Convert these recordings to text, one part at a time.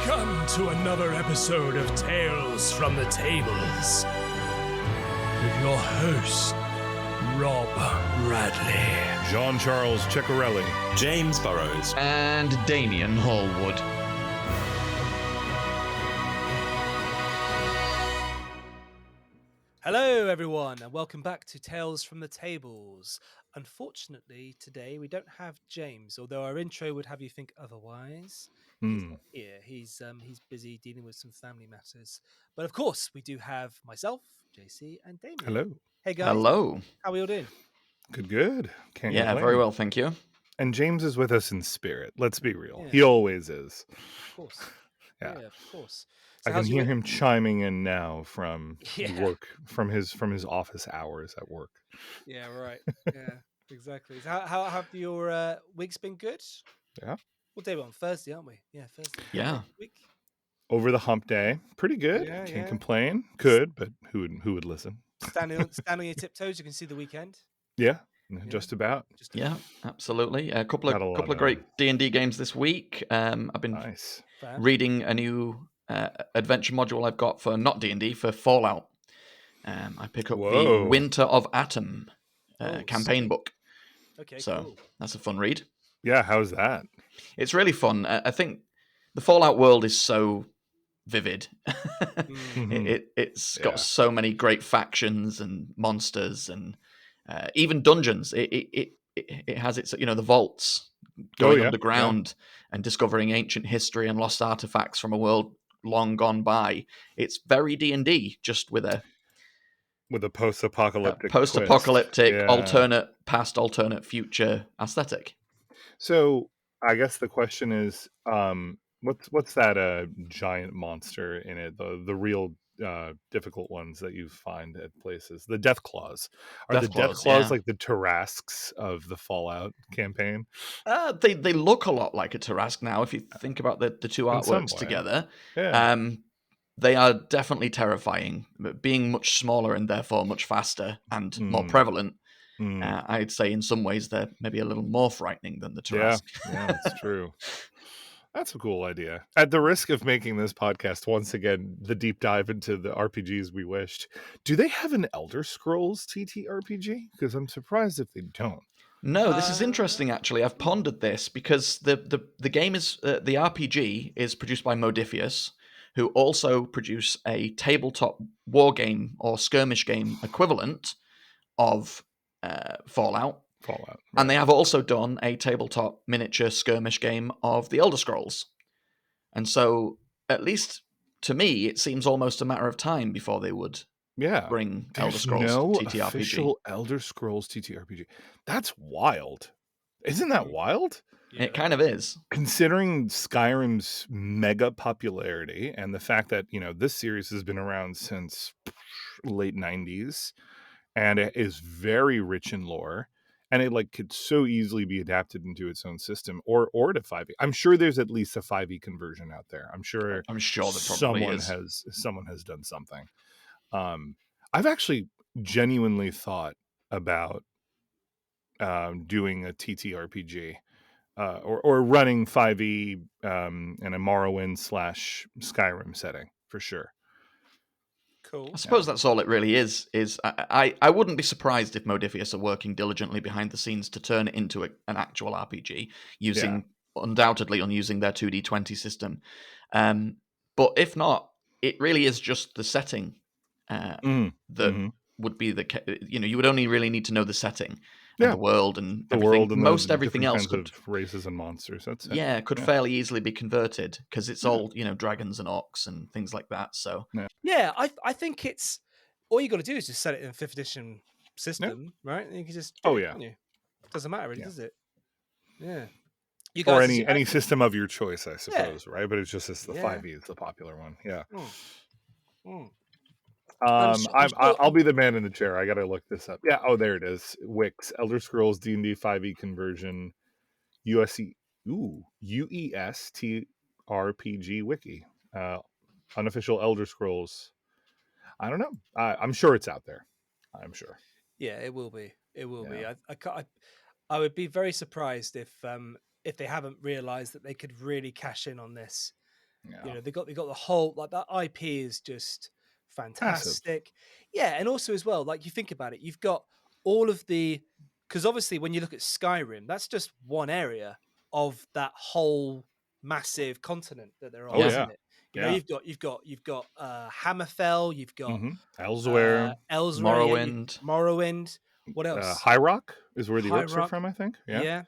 Welcome to another episode of Tales from the Tables with your host, Rob Bradley, Jean-Charles Ciccarelli, James Burrows, and Damien Hallwood. Hello, everyone, and welcome back to Tales from the Tables. Unfortunately, today we don't have James, although our intro would have you think otherwise. He's not here. He's busy dealing with some family matters. But of course, we do have myself, JC, and Damien. Hello. Hey guys. Hello. How are we all doing? Good. Can't Yeah, complain. very well, thank you. And James is with us in spirit. Let's be real. Yeah. He always is. Of course. Yeah. Of course. I can hear him chiming in now from work, from his office hours at work. Yeah, right. Yeah, exactly. So how have your weeks been? Good? Yeah. What day we're on? Thursday, aren't we? Yeah, Thursday. Yeah. Week. Over the hump day. Pretty good. Yeah, Can't yeah. complain. Good, but who would listen? Stand on your tiptoes. You can see the weekend. Yeah. Just about. Yeah, absolutely. A couple Got a lot of great D&D games this week. I've been Nice. reading a new adventure module I've got for not D&D, for Fallout. I pick up the Winter of Atom campaign book. Okay, so cool. That's a fun read. Yeah, how's that? It's really fun. I think the Fallout world is so vivid. It's got so many great factions and monsters and even dungeons. It has its, the vaults going underground and discovering ancient history and lost artifacts from a world long gone by. It's very D&D, just with a post-apocalyptic alternate past, alternate future aesthetic. So I guess the question is, what's that giant monster in it? The real difficult ones that you find at places. The Death Claws. Are the Death Claws like the Tarrasques of the Fallout campaign? They look a lot like a Tarrasque now, if you think about the two artworks together. Yeah. They are definitely terrifying, but being much smaller and therefore much faster and more prevalent. I'd say in some ways they're maybe a little more frightening than the Tarrasque. Yeah, that's true. That's a cool idea. At the risk of making this podcast once again the deep dive into the RPGs we wished, do they have an Elder Scrolls TTRPG? Because I'm surprised if they don't. No, this is interesting. Actually, I've pondered this because the game is the RPG is produced by Modiphius, who also produce a tabletop war game or skirmish game equivalent of Fallout. Right. And they have also done a tabletop miniature skirmish game of the Elder Scrolls. And so, at least to me, it seems almost a matter of time before they would bring Elder Scrolls TTRPG. Official Elder Scrolls TTRPG. That's wild. Isn't that wild? Yeah. It kind of is. Considering Skyrim's mega popularity and the fact that, this series has been around since late 90s and it is very rich in lore. And it could so easily be adapted into its own system or to 5e. I'm sure there's at least a 5e conversion out there. I'm sure there probably someone has done something. I've actually genuinely thought about doing a TTRPG or running 5e in a Morrowind / Skyrim setting for sure. Cool. I suppose that's all it really is I wouldn't be surprised if Modiphius are working diligently behind the scenes to turn it into an actual RPG, undoubtedly using their 2D20 system. But if not, it really is just the setting that would be you would only really need to know the setting and the world and everything. World and most everything else could races and monsters. That's it. Yeah, could fairly easily be converted because it's all dragons and orcs and things like that. So I think it's all you got to do is just set it in 5th edition system, right? And you can just it doesn't matter really, does it? Yeah. You guys, or any system of your choice, I suppose, right? But it's just the 5e is the popular one. Yeah. I'll be the man in the chair. I gotta look this up. Yeah. Oh, there it is. Wix Elder Scrolls D&D 5e conversion UES TRPG wiki. Unofficial Elder Scrolls. I don't know. I'm sure it's out there. I'm sure. Yeah, it will be. It will be. I would be very surprised if they haven't realized that they could really cash in on this Yeah. They got the whole like that IP is just Massive. fantastic. Yeah, and also as well, like you think about it, you've got all of the because obviously when you look at Skyrim, that's just one area of that whole massive continent that they're on, Oh Yeah. isn't yeah. it? Yeah. You've got Hammerfell, you've got Elsewhere. Elsewhere, yeah, Morrowind. Morrowind. What else? High Rock is where the High orcs are Rock. from, I think. Yeah. Yeah.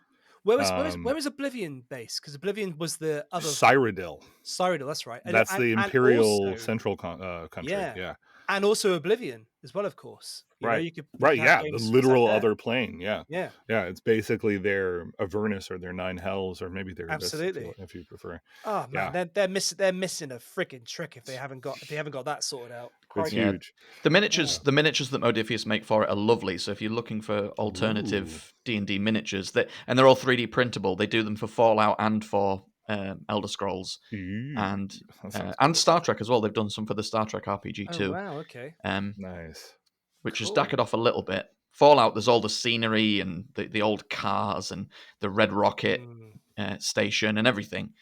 Um, Where was Oblivion based? Because Oblivion was the other Cyrodiil. Cyrodiil, that's right. That's the And imperial also, central country. yeah, Yeah. and also Oblivion as well, of course. Right. You Right. could have Yeah. The games set literal there. other plane. Yeah. Yeah, Yeah. It's basically their Avernus or their Nine Hells or maybe their Abyss absolutely. if you prefer. Oh man, Yeah. they're missing a freaking trick if they haven't got that sorted out. It's Crikey. Yeah. huge. The miniatures that Modiphius make for it are lovely. So if you're looking for Ooh. alternative D&D miniatures, and they're all 3D printable, they do them for Fallout and for Elder Scrolls and That sounds and cool. Star Trek as well. They've done some for the Star Trek RPG Oh too, wow, okay, Nice. which is cool. dacked off a little bit. Fallout, there's all the scenery and the old cars and the Red Rocket station and everything.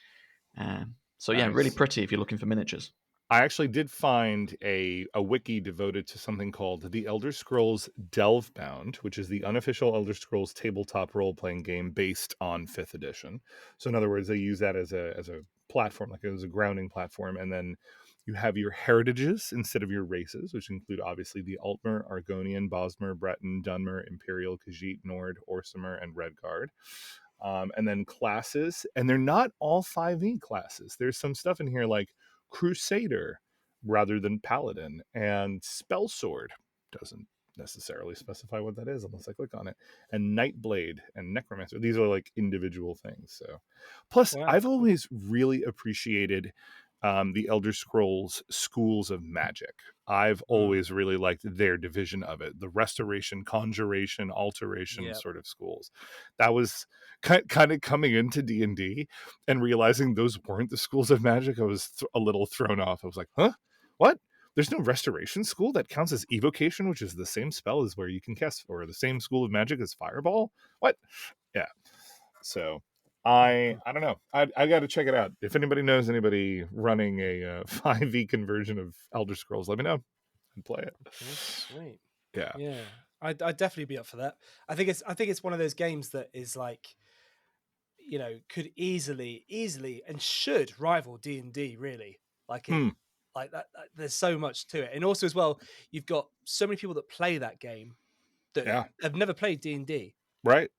So yeah, really Nice. pretty if you're looking for miniatures. I actually did find a wiki devoted to something called The Elder Scrolls Delvebound, which is the unofficial Elder Scrolls tabletop role-playing game based on 5th edition. So in other words, they use that as a platform, like as a grounding platform, and then you have your heritages instead of your races, which include obviously the Altmer, Argonian, Bosmer, Breton, Dunmer, Imperial, Khajiit, Nord, Orsimer, and Redguard. And then classes, and they're not all 5e classes. There's some stuff in here like Crusader rather than Paladin, and Spellsword doesn't necessarily specify what that is unless I click on it, and Nightblade and Necromancer. These are like individual things. So, plus, Wow, I've cool. always really appreciated the Elder Scrolls schools of magic. I've always really liked their division of it, the restoration, conjuration, alteration Yeah. sort of schools. That was kind of coming into D&D and realizing those weren't the schools of magic. I was a little thrown off. I was like, huh? What? There's no restoration school that counts as evocation, which is the same spell as where you can cast, or the same school of magic as fireball? What? Yeah. So I don't know. I got to check it out. If anybody knows anybody running a 5e conversion of Elder Scrolls, let me know and play it. Okay, sweet. Yeah. Yeah, I'd definitely be up for that. I think it's one of those games that is like, could easily and should rival D&D really. Like it, like that. There's so much to it, and also as well, you've got so many people that play that game that Yeah. have never played D&D Right.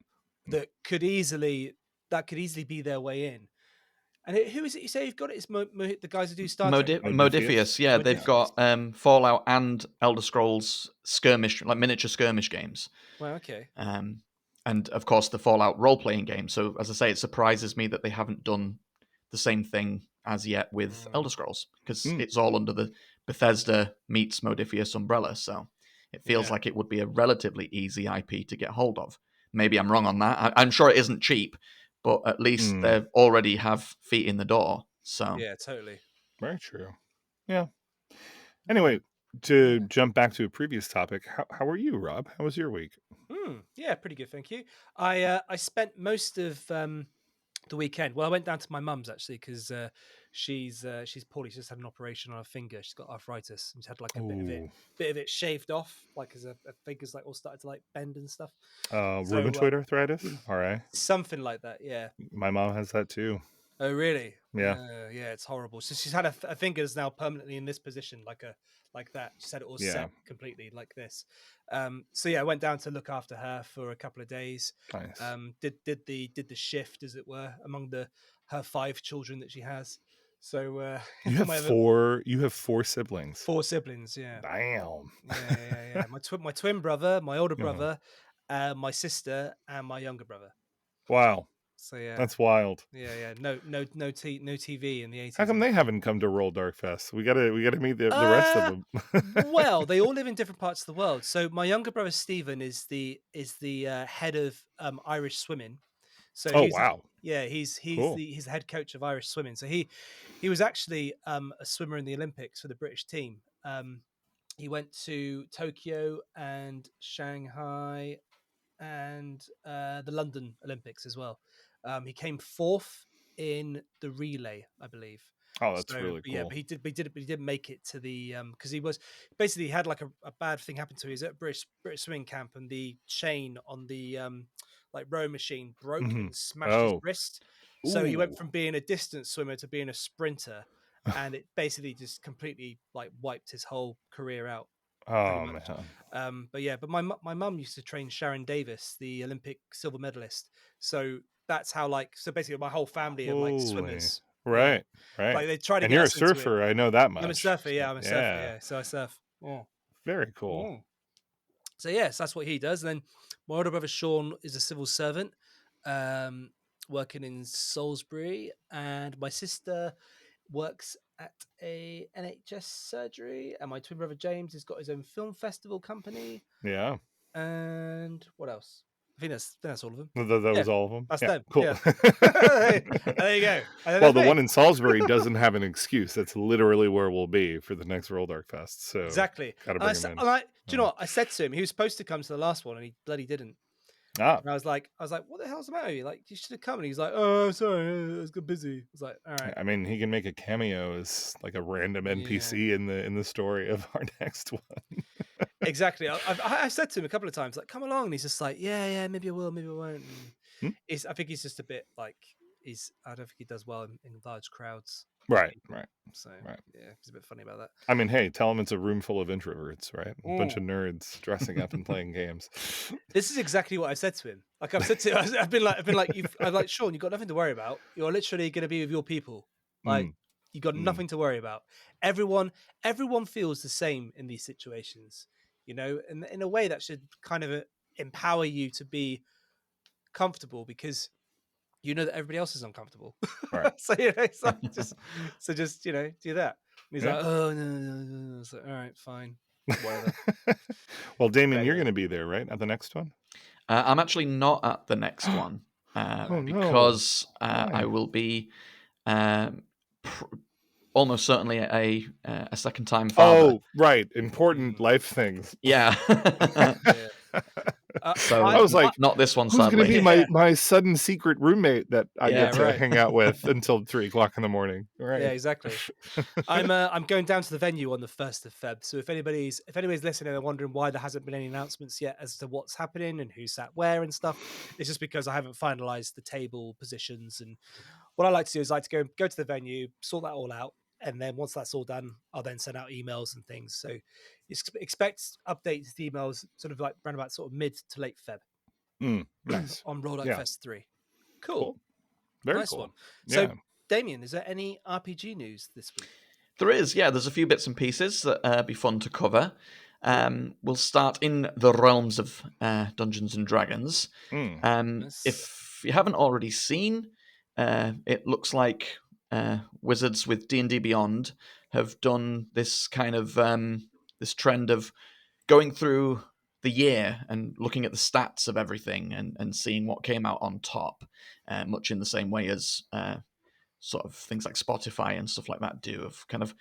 that could easily be their way in. And who is it you say you've got it? It's the guys who do Star Trek, right? Modiphius, yeah, they've got Fallout and Elder Scrolls skirmish, like miniature skirmish games. Wow, okay. And of course the Fallout role-playing game. So as I say, it surprises me that they haven't done the same thing as yet with Elder Scrolls, because it's all under the Bethesda meets Modiphius umbrella. So it feels like it would be a relatively easy IP to get hold of. Maybe I'm wrong on that. I'm sure it isn't cheap, but at least they already have feet in the door. So yeah, totally. Very true. Yeah. Anyway, to jump back to a previous topic, how are you, Rob? How was your week? Yeah, pretty good, thank you. I spent most of the weekend. Well, I went down to my mum's actually because she's poorly. She's just had an operation on her finger. She's got arthritis and she's had like a bit of it shaved off, like as her fingers like all started to like bend and stuff. Rheumatoid arthritis? All right. Something like that, yeah. My mom has that too. Oh, really? Yeah. Yeah, it's horrible. So she's had her fingers now permanently in this position, like that. She's had it all set completely like this. So yeah, I went down to look after her for a couple of days. Nice. Did the shift, as it were, among her 5 children that she has. So you have four siblings. 4 siblings, yeah. Damn. Yeah. My twin brother, my older brother, my sister, and my younger brother. Wow. So yeah, that's wild. Yeah. No TV in the 80s. How come they haven't come to Roll Dark Fest? We gotta meet the rest of them. Well, they all live in different parts of the world. So my younger brother Stephen is the head of Irish swimming. So wow. He's cool. he's the head coach of Irish swimming. So he was actually a swimmer in the Olympics for the British team. He went to Tokyo and Shanghai and the London Olympics as well. He came 4th in the relay, I believe. Oh, that's So really but yeah, cool. but he didn't make it to the because he was basically he had like a bad thing happen to him. He was at British swimming camp and the chain on the like row machine broke Mhm. and smashed his Oh. wrist. So he went Ooh. from being a distance swimmer to being a sprinter, and it basically just completely like wiped his whole career out. Pretty Oh, much. man. But my mum used to train Sharon Davis, the Olympic silver medalist. So that's how so basically my whole family are like Holy. swimmers. Yeah. Right, right. Like they try to And get you're a us into it. surfer, I know that I'm a much. surfer, So, yeah, I'm a surfer, yeah. yeah. So I surf. Yeah. Very cool. Mm. So yes, that's what he does. And then my older brother Sean is a civil servant, um, working in Salisbury, and my sister works at a NHS surgery, and my twin brother James has got his own film festival company. Yeah. And what else? I think that's all of them. That Yeah, was all of them? that's Yeah, them. cool. Yeah. And there you go. And then Well, there's the me. one in Salisbury doesn't have an excuse. That's literally where we'll be for the next Roll Dark Fest. So Exactly. gotta And bring him in. do you know what? I said to him, he was supposed to come to the last one and he bloody didn't. Ah, And I was like, what the hell's the matter with you? Like, you should have come. And he's like, oh, sorry, I was busy. I was like, all right. I mean, he can make a cameo as like a random Yeah. NPC in the story of our next one. Exactly. I said to him a couple of times, like, come along. And he's just like, yeah, maybe I will, maybe I won't. Hmm? I think he's just a bit like, I don't think he does well in large crowds. Right, People. right, So, right. yeah, he's a bit funny about that. I mean, hey, tell him it's a room full of introverts, right? A bunch Mm. of nerds dressing up and playing games. This is exactly what I've said to him. Like I've said to him, I've been like, Sean, you've got nothing to worry about. You're literally going to be with your people. Like you got nothing to worry about. Everyone feels the same in these situations, and in a way that should kind of empower you to be comfortable because you know that everybody else is uncomfortable. Right. So it's like just do that. And he's Yeah. like, oh no. It's like, all right, fine, whatever. Well, Damien, But you're anyway. going to be there, right? At the next one? I'm actually not at the next one Oh, no. because Why? I will be almost certainly a second time father. Oh, right. Important life things. Yeah. Yeah. So I was like, not this one, who's going to sadly. be my sudden secret roommate that I Yeah, get to right. hang out with until 3:00 in the morning? Right. Yeah, exactly. I'm going down to the venue on the 1st of Feb. So if anybody's listening and wondering why there hasn't been any announcements yet as to what's happening and who sat where and stuff, it's just because I haven't finalized the table positions. And what I like to do is I like to go to the venue, sort that all out, and then once that's all done, I'll then send out emails and things. So expect updates, emails, sort of like around about sort of mid to late Feb Nice. on Roll Up Yeah. Fest 3. Cool. Very Nice cool. one. Yeah. So, Damien, is there any RPG news this week? There is, yeah. There's a few bits and pieces that be fun to cover. We'll start in the realms of Dungeons and Dragons. Yes. If you haven't already seen, it looks like Wizards with D&D Beyond have done this kind of this trend of going through the year and looking at the stats of everything and seeing what came out on top, much in the same way as sort of things like Spotify and stuff like that do, of kind of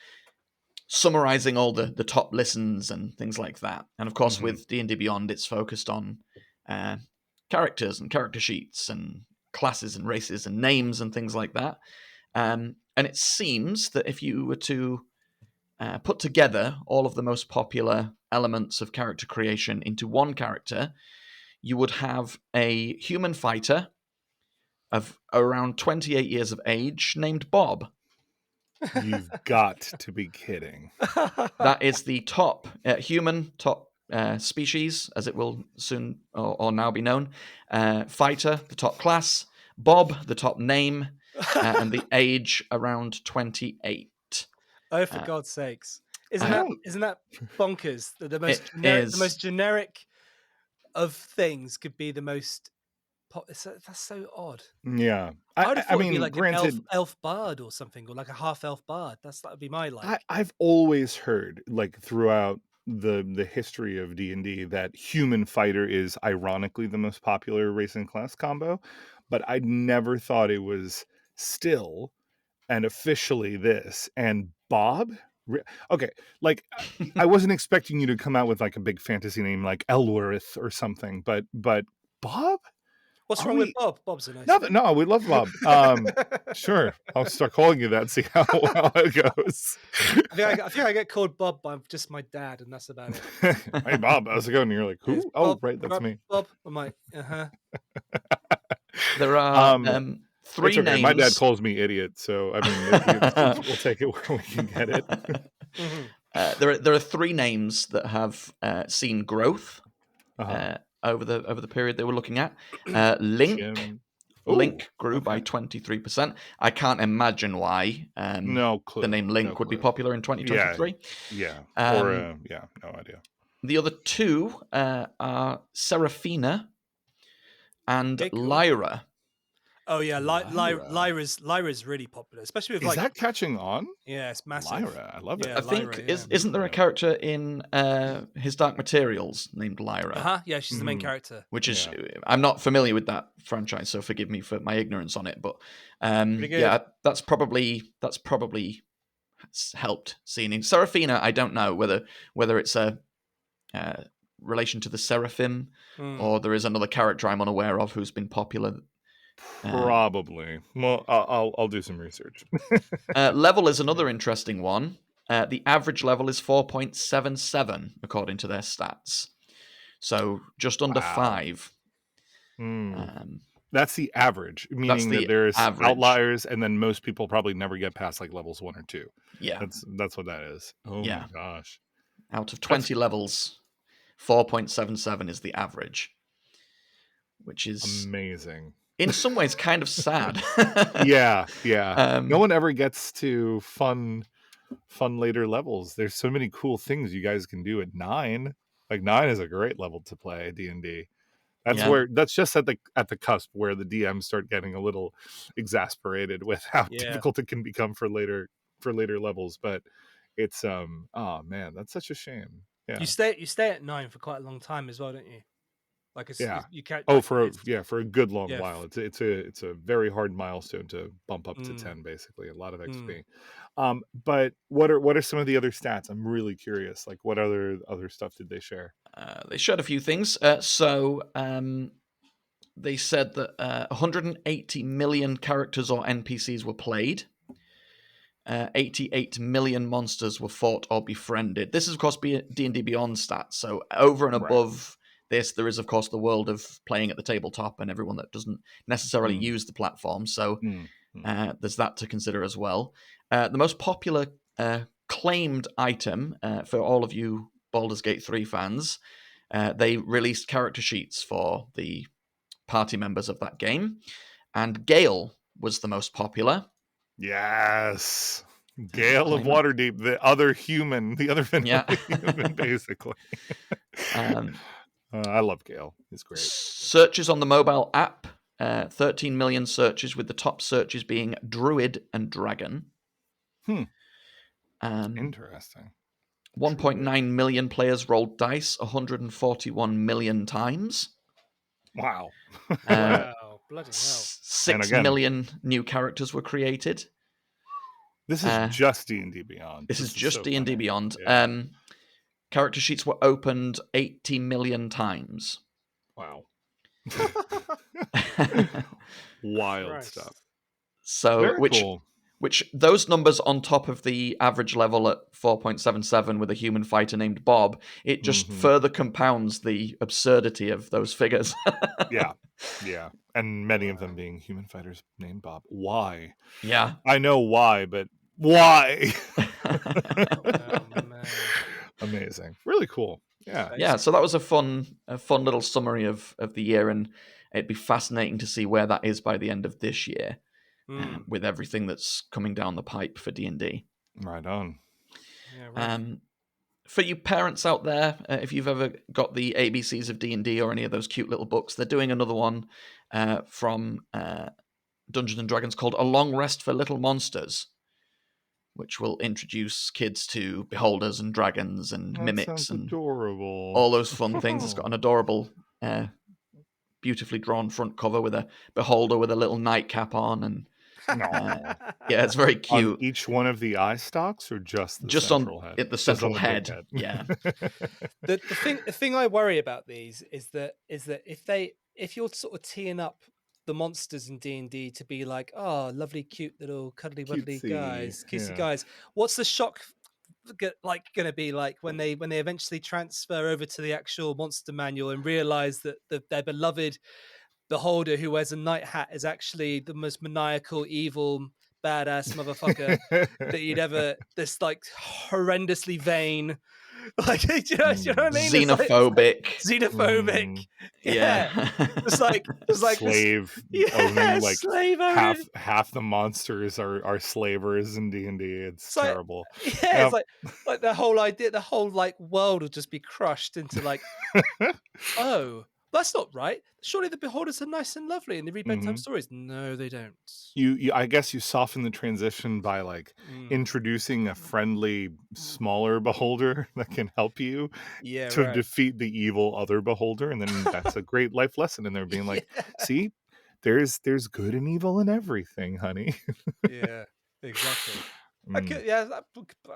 summarizing all the top listens and things like that. And of course, with D&D Beyond, it's focused on characters and character sheets and classes and races and names and things like that. And it seems that if you were to put together all of the most popular elements of character creation into one character, you would have a human fighter of around 28 years of age named Bob. You've got to be kidding. That is the top human, top species, as it will soon or now be known. Fighter, the top class. Bob, the top name. And the age around 28. Oh, for God's sakes! Isn't that bonkers? The most generic of things could be the most. That's so odd. Yeah, I would have thought it'd be like granted, an elf bard or something, or like a half elf bard. That would be my like. I've always heard, like throughout the history of D&D, that human fighter is ironically the most popular race and class combo, but I never thought it was still and officially this. And Bob, okay, like I wasn't expecting you to come out with like a big fantasy name like Elworth or something, but Bob. What's Are wrong with we? Bob? Bob's a nice Nothing. name. No, we love Bob. Sure, I'll start calling you that. See how well it goes. I think I get called Bob by just my dad, and that's about it. Hey, Bob, how's it going? And you're like, It's who? Oh, Bob, right, that's me. Bob. I'm like, uh-huh. There are three It's okay. names. My dad calls me idiot, so I mean, we'll take it where we can get it. There are three names that have seen growth over the period they were looking at. Link. Jim. Link grew okay. by 23%. I can't imagine why No clue. the name Link No would be clue. popular in 2023. Yeah. Yeah, no idea. The other two are Serafina and Okay, cool. Lyra. Oh yeah, Lyra's really popular, especially with Is that catching on? Yeah, it's massive. Lyra, I love it. I think isn't there a character in His Dark Materials named Lyra? Yeah, she's the main character. Which is I'm not familiar with that franchise, so forgive me for my ignorance on it. But yeah, that's probably helped seeing. Serafina, I don't know whether it's a relation to the Seraphim or there is another character I'm unaware of who's been popular. Probably. Well, I'll do some research. Level is another interesting one. The average level is 4.77 according to their stats, so just under 5. That's the average, meaning that there's outliers, and then most people probably never get past like levels 1 or 2. Yeah, that's what that is. Oh my gosh! Out of 20 levels, 4.77 is the average, which is amazing. In some ways, kind of sad. Yeah. No one ever gets to fun later levels. There's so many cool things you guys can do at 9. Like 9 is a great level to play D&D. That's just at the cusp where the DMs start getting a little exasperated with how difficult it can become for later levels. But it's oh man, that's such a shame. Yeah. You stay at 9 for quite a long time as well, don't you? Like you can't. For a good long while. It's a very hard milestone to bump up to 10, basically. A lot of XP. But what are some of the other stats? I'm really curious. Like, what other stuff did they share? They shared a few things. So they said that 180 million characters or NPCs were played. 88 million monsters were fought or befriended. This is, of course, D&D Beyond stats. So over and above this, there is, of course, the world of playing at the tabletop and everyone that doesn't necessarily use the platform. So there's that to consider as well. The most popular claimed item for all of you Baldur's Gate 3 fans, they released character sheets for the party members of that game. And Gale was the most popular. Yes. Gale of Waterdeep, the other human, human, basically. I love Gale. He's great. Searches on the mobile app, 13 million searches, with the top searches being Druid and Dragon. Interesting. 1.9 million players rolled dice 141 million times. Wow. Wow, bloody hell. 6 million new characters were created. This is just D&D Beyond. This is just D&D Beyond. Yeah. Character sheets were opened 80 million times. Wow. Wild stuff. So, very cool. Which those numbers on top of the average level at 4.77 with a human fighter named Bob, it just further compounds the absurdity of those figures. Yeah. And many of them being human fighters named Bob. Why? Yeah. I know why, but why? Oh, man. Amazing. Really cool. Yeah, so that was a fun little summary of the year, and it'd be fascinating to see where that is by the end of this year. With everything that's coming down the pipe for D&D. Right on. Yeah, right. For you parents out there, if you've ever got the ABCs of D&D or any of those cute little books, they're doing another one from Dungeons & Dragons called A Long Rest for Little Monsters, which will introduce kids to beholders and dragons and mimics and adorable. All those fun things. It's got an adorable, beautifully drawn front cover with a beholder with a little nightcap on, and yeah, it's very cute. On each one of the eye stalks, or just central head? The central head. Yeah. The thing I worry about these is that if they if you're sort of teeing up the monsters in D&D to be like, oh, lovely, cute little cuddly wuddly guys, kissy guys, what's the shock going to be like when they eventually transfer over to the actual monster manual and realize that their beloved beholder who wears a night hat is actually the most maniacal, evil, badass motherfucker that you'd ever, this like horrendously vain, like, do you know what I mean? Xenophobic. Xenophobic. Yeah. It's like slave this, owning, like slave owning. half the monsters are slavers in D&D. It's like, terrible. Yeah, it's like the whole idea, the whole like world would just be crushed into like, oh, that's not right. Surely the beholders are nice and lovely and they read bedtime stories. No, they don't. You I guess you soften the transition by like introducing a friendly, smaller beholder that can help you to defeat the evil other beholder, and then that's a great life lesson in there, being like, see, there's good and evil in everything, honey. Yeah, exactly. I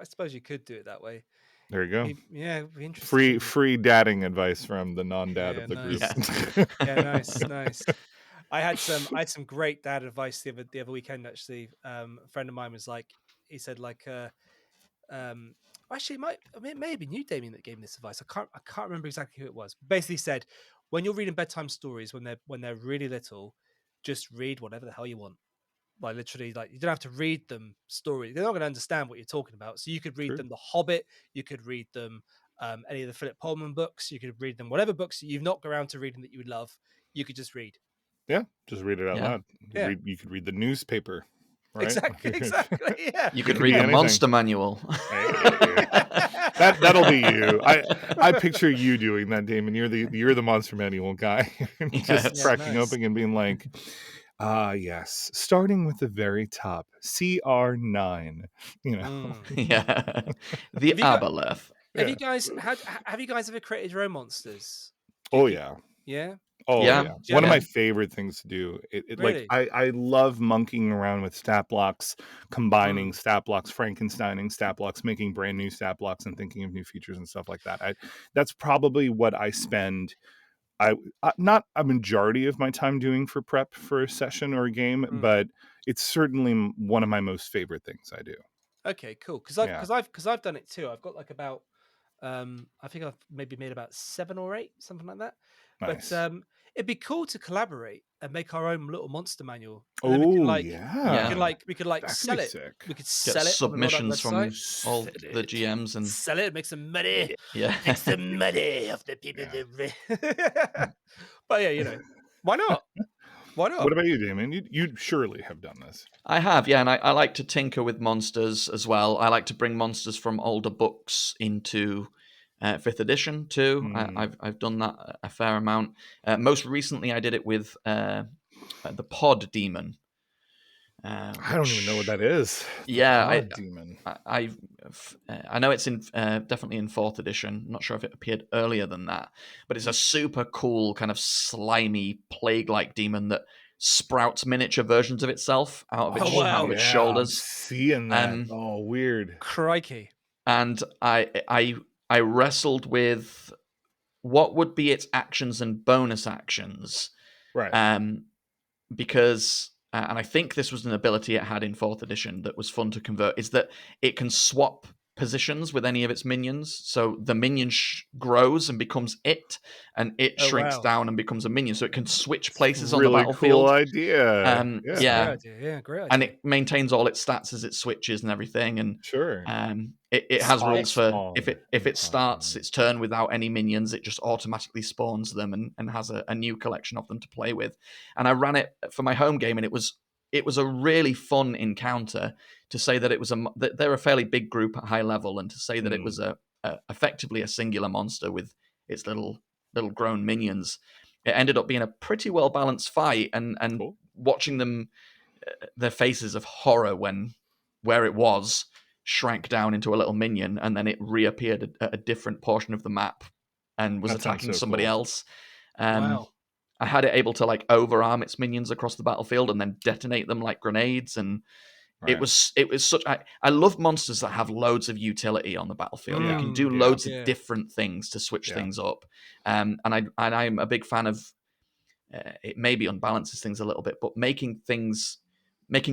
suppose you could do it that way. There you go. It'd be interesting. Free dadding advice from the non-dad of the group. Yeah, nice. I had some great dad advice the other weekend, actually. A friend of mine was like, he said like, actually it may have been you, Damien, that gave me this advice. I can't remember exactly who it was. Basically said, when you're reading bedtime stories when they're really little, just read whatever the hell you want. Like literally, like you don't have to read them stories. They're not going to understand what you're talking about. So you could read them The Hobbit. You could read them any of the Philip Pullman books. You could read them whatever books you've not got around to reading that you would love. You could just read. Yeah, just read it out loud. You could read the newspaper. Right? Exactly. Yeah. You could read the monster manual. That'll be you. I picture you doing that, Damon. You're the monster manual guy. Just cracking open and being like, yes. Starting with the very top, CR9. You know. The Aboleth. Have you guys ever created your own monsters? Yeah. Yeah. Oh yeah. One of my favorite things to do. Really? Like I love monkeying around with stat blocks, combining stat blocks, Frankensteining stat blocks, making brand new stat blocks, and thinking of new features and stuff like that. That's probably what I spend. Not a majority of my time doing for prep for a session or a game, but it's certainly one of my most favorite things I do. Okay, cool. Because I've done it too. I've got like about I think I've maybe made about 7 or 8, something like that. Nice. But it'd be cool to collaborate and make our own little monster manual. And we could sell it. Sick. We could get sell it. Submissions from all the GMs and sell it. Make some money. Yeah, make some money off the people. But yeah, why not? Why not? What about you, Damien? You surely have done this. I have, yeah, and I like to tinker with monsters as well. I like to bring monsters from older books into 5th edition too. I've done that a fair amount. Most recently, I did it with the Pod Demon. I don't even know what that is. Demon. I know it's in definitely in 4th edition. I'm not sure if it appeared earlier than that, but it's a super cool kind of slimy plague-like demon that sprouts miniature versions of itself out of its shoulders. I'm seeing that. Weird. Crikey. And I wrestled with what would be its actions and bonus actions, right? Because. And I think this was an ability it had in 4th edition that was fun to convert, is that it can swap positions with any of its minions. So the minion grows and becomes it, and it shrinks down and becomes a minion. So it can switch places on the battlefield. Cool idea. Great idea. And it maintains all its stats as it switches and everything. And sure. It has rules for if it starts its turn without any minions, it just automatically spawns them and has a new collection of them to play with. And I ran it for my home game, and it was a really fun encounter to say that it was they're a fairly big group at high level, and to say that it was effectively a singular monster with its little grown minions. It ended up being a pretty well balanced fight, and cool. Watching them, their faces of horror where it was shrank down into a little minion, and then it reappeared at a different portion of the map and was attacking somebody else. Wow. I had it able to like overarm its minions across the battlefield and then detonate them like grenades, and it was such. I love monsters that have loads of utility on the battlefield. You can do loads of different things to switch things up, and I'm a big fan of it maybe unbalances things a little bit, but making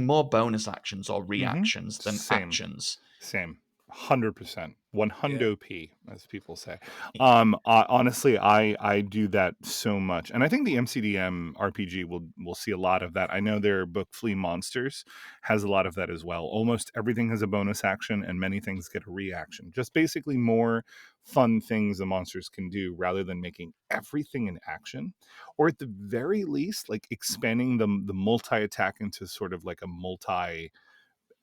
more bonus actions or reactions than Same. actions. Same. 100%. 100 p, as people say. Honestly, I do that so much, and I think the MCDM RPG will see a lot of that. I know their book Flea Monsters has a lot of that as well. Almost everything has a bonus action, and many things get a reaction. Just basically more fun things the monsters can do, rather than making everything an action, or at the very least, like expanding the multi attack into sort of like a multi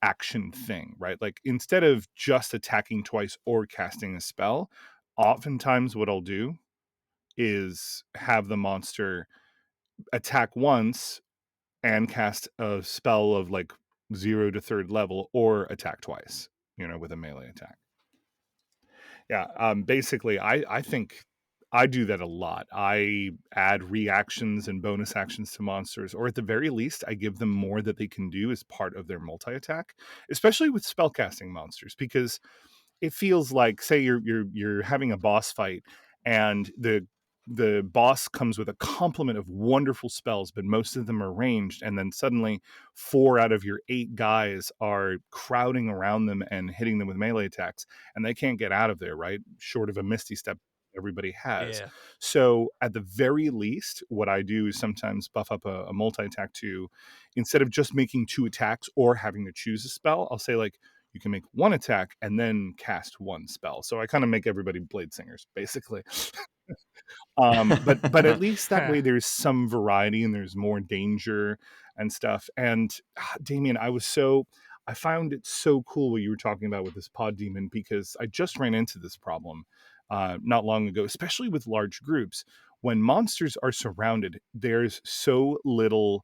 action thing, right? Like instead of just attacking twice or casting a spell, oftentimes what I'll do is have the monster attack once and cast a spell of like 0 to 3rd level, or attack twice, with a melee attack. Yeah, basically I think I do that a lot. I add reactions and bonus actions to monsters, or at the very least, I give them more that they can do as part of their multi-attack, especially with spellcasting monsters, because it feels like, say you're having a boss fight, and the boss comes with a complement of wonderful spells, but most of them are ranged, and then suddenly 4 out of your 8 guys are crowding around them and hitting them with melee attacks, and they can't get out of there, right? Short of a Misty Step everybody has. Yeah. So at the very least, what I do is sometimes buff up a multi-attack to, instead of just making 2 attacks or having to choose a spell, I'll say like, you can make 1 attack and then cast 1 spell. So I kind of make everybody blade singers, basically. But at least that way there's some variety and there's more danger and stuff. And Damien, I found it so cool what you were talking about with this pod demon, because I just ran into this problem not long ago, especially with large groups. When monsters are surrounded, there's so little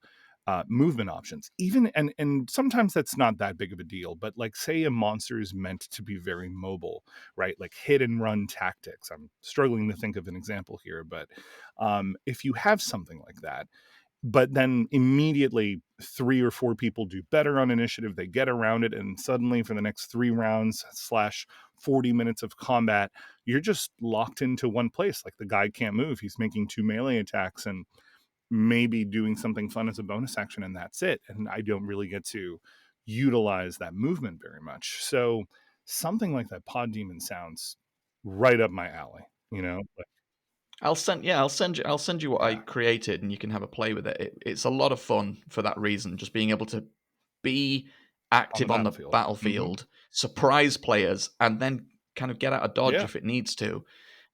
movement options, even, and sometimes that's not that big of a deal, but like, say a monster is meant to be very mobile, right? Like hit and run tactics. I'm struggling to think of an example here, but if you have something like that, but then immediately 3 or 4 people do better on initiative, they get around it, and suddenly for the next 3 rounds / 40 minutes of combat, you're just locked into one place. Like the guy can't move, he's making 2 melee attacks and maybe doing something fun as a bonus action, and that's it. And I don't really get to utilize that movement very much. So something like that pod demon sounds right up my alley, Like, I'll send you what I created, and you can have a play with it. It's a lot of fun for that reason. Just being able to be active on the battlefield, surprise players, and then kind of get out of dodge if it needs to.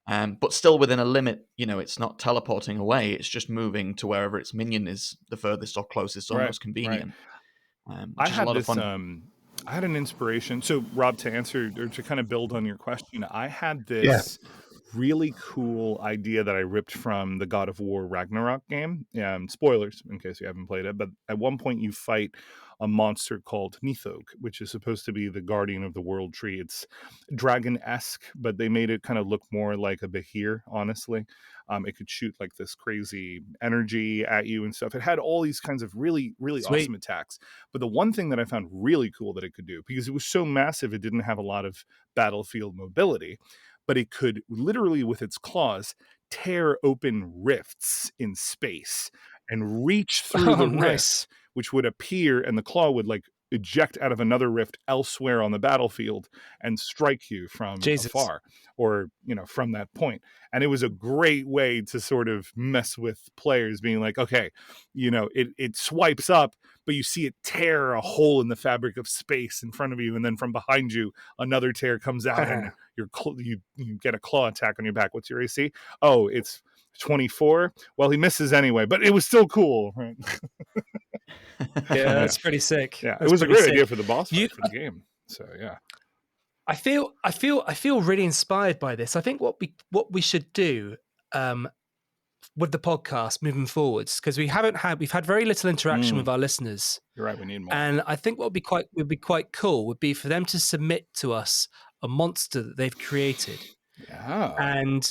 But still within a limit. It's not teleporting away. It's just moving to wherever its minion is the furthest or closest or most convenient. Which is a lot of fun. I had an inspiration. So, Rob, to answer or to kind of build on your question, I had this really cool idea that I ripped from the God of War Ragnarok game. Spoilers in case you haven't played it, but at one point you fight a monster called Nithog, which is supposed to be the guardian of the world tree. It's dragon-esque, but they made it kind of look more like a Behir, honestly. It could shoot like this crazy energy at you and stuff. It had all these kinds of really, really awesome attacks. But the one thing that I found really cool that it could do, because it was so massive, it didn't have a lot of battlefield mobility, but it could literally, with its claws, tear open rifts in space and reach through the rifts, which would appear, and the claw would like eject out of another rift elsewhere on the battlefield and strike you from afar, or from that point. And it was a great way to sort of mess with players, being like, okay, it swipes up, but you see it tear a hole in the fabric of space in front of you, and then from behind you another tear comes out and you get a claw attack on your back. What's your AC? Oh, it's 24. Well, he misses anyway, but it was still cool, right? Yeah, that's pretty sick. Yeah, it was a great idea for the boss fight for the game. So yeah, I feel really inspired by this. I think what we should do with the podcast moving forwards, because we've had very little interaction with our listeners. You're right, we need more. And I think what would be quite cool would be for them to submit to us a monster that they've created. Yeah. And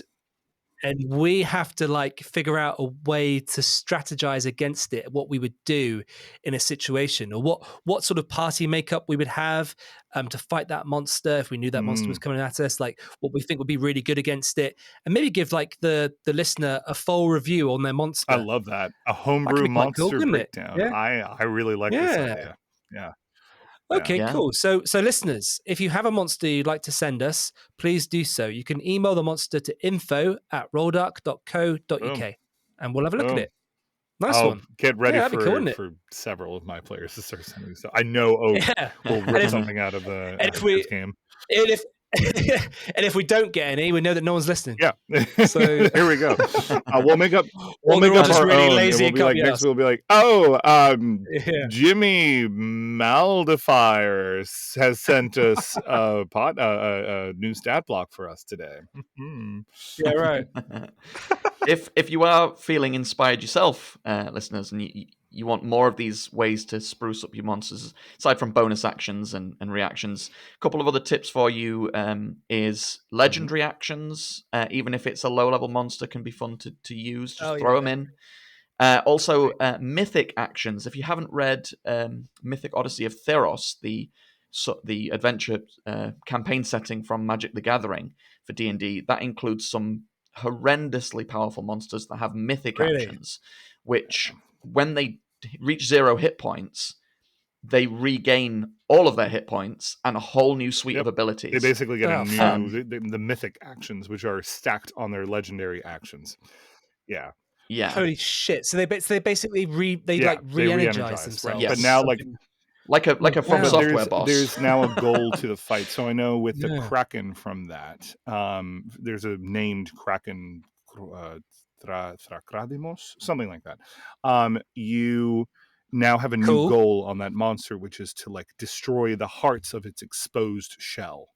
and we have to like figure out a way to strategize against it, what we would do in a situation, or what sort of party makeup we would have to fight that monster if we knew that monster was coming at us, like what we think would be really good against it, and maybe give like the listener a full review on their monster. I love that. A That could homebrew be quite cool, monster couldn't it? breakdown. Yeah. I really like this idea. Yeah. Okay, Yeah. cool. So listeners, if you have a monster you'd like to send us, please do so. You can email the monster to info@rolldark.co.uk and we'll have a look at Boom. it. Nice I'll one. get ready that'd be cool, wouldn't it? for several of my players to start sending stuff. I know Oak Yeah. will And rip if- something out of the and if we- this game. And if and if we don't get any, we know that no one's listening. Yeah. So here we go. We'll make up Or they're all just our really own. lazy And and we'll be can't like be next asked. we'll be like, Yeah. Jimmy Maldifier has sent us a new stat block for us today. Yeah, right. If you are feeling inspired yourself, listeners, and you want more of these ways to spruce up your monsters, aside from bonus actions and reactions, a couple of other tips for you is legendary actions. Even if it's a low-level monster, can be fun to use. Just throw them in. Also, mythic actions. If you haven't read Mythic Odyssey of Theros, the adventure campaign setting from Magic the Gathering for D&D, that includes some horrendously powerful monsters that have mythic actions, which when they reach 0 hit points, they regain all of their hit points and a whole new suite of abilities. They basically get a new the mythic actions, which are stacked on their legendary actions. Yeah. Yeah. Holy shit! So they basically re-energize themselves. Right? Yes. But now like a From Software boss. There's now a goal to the fight. So I know with the Kraken from that, there's a named Kraken, Thrakradimos, something like that. You now have a new goal on that monster, which is to like destroy the hearts of its exposed shell,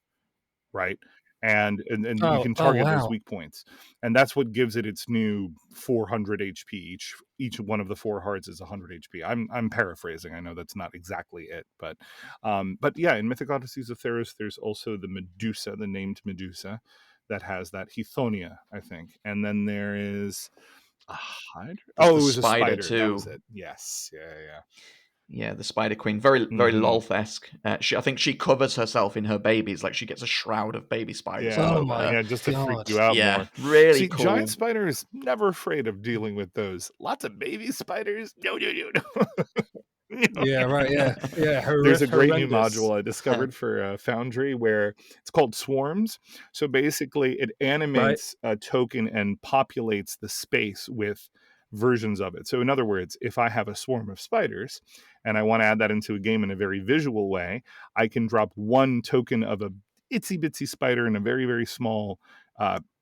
right? And you can target those weak points, and that's what gives it its new 400 HP. Each one of the 4 hearts is 100 HP. I'm paraphrasing. I know that's not exactly it, but yeah, in Mythic Odysseys of Theros, there's also the Medusa, the named Medusa, that has that Hithonia, I think, and then there is a Hydra. It was a spider too. That was it. Yes, yeah. Yeah, the Spider Queen, very Lolth-esque. I think she covers herself in her babies, like she gets a shroud of baby spiders. Yeah, just to freak you out more. Really cool. Giant Spider is never afraid of dealing with those. Lots of baby spiders. No. Yeah, right. Yeah. There's a great new module I discovered for Foundry where it's called Swarms. So basically, it animates a token and populates the space with versions of it. So in other words, if I have a swarm of spiders and I want to add that into a game in a very visual way, I can drop one token of a itsy bitsy spider in a very, very small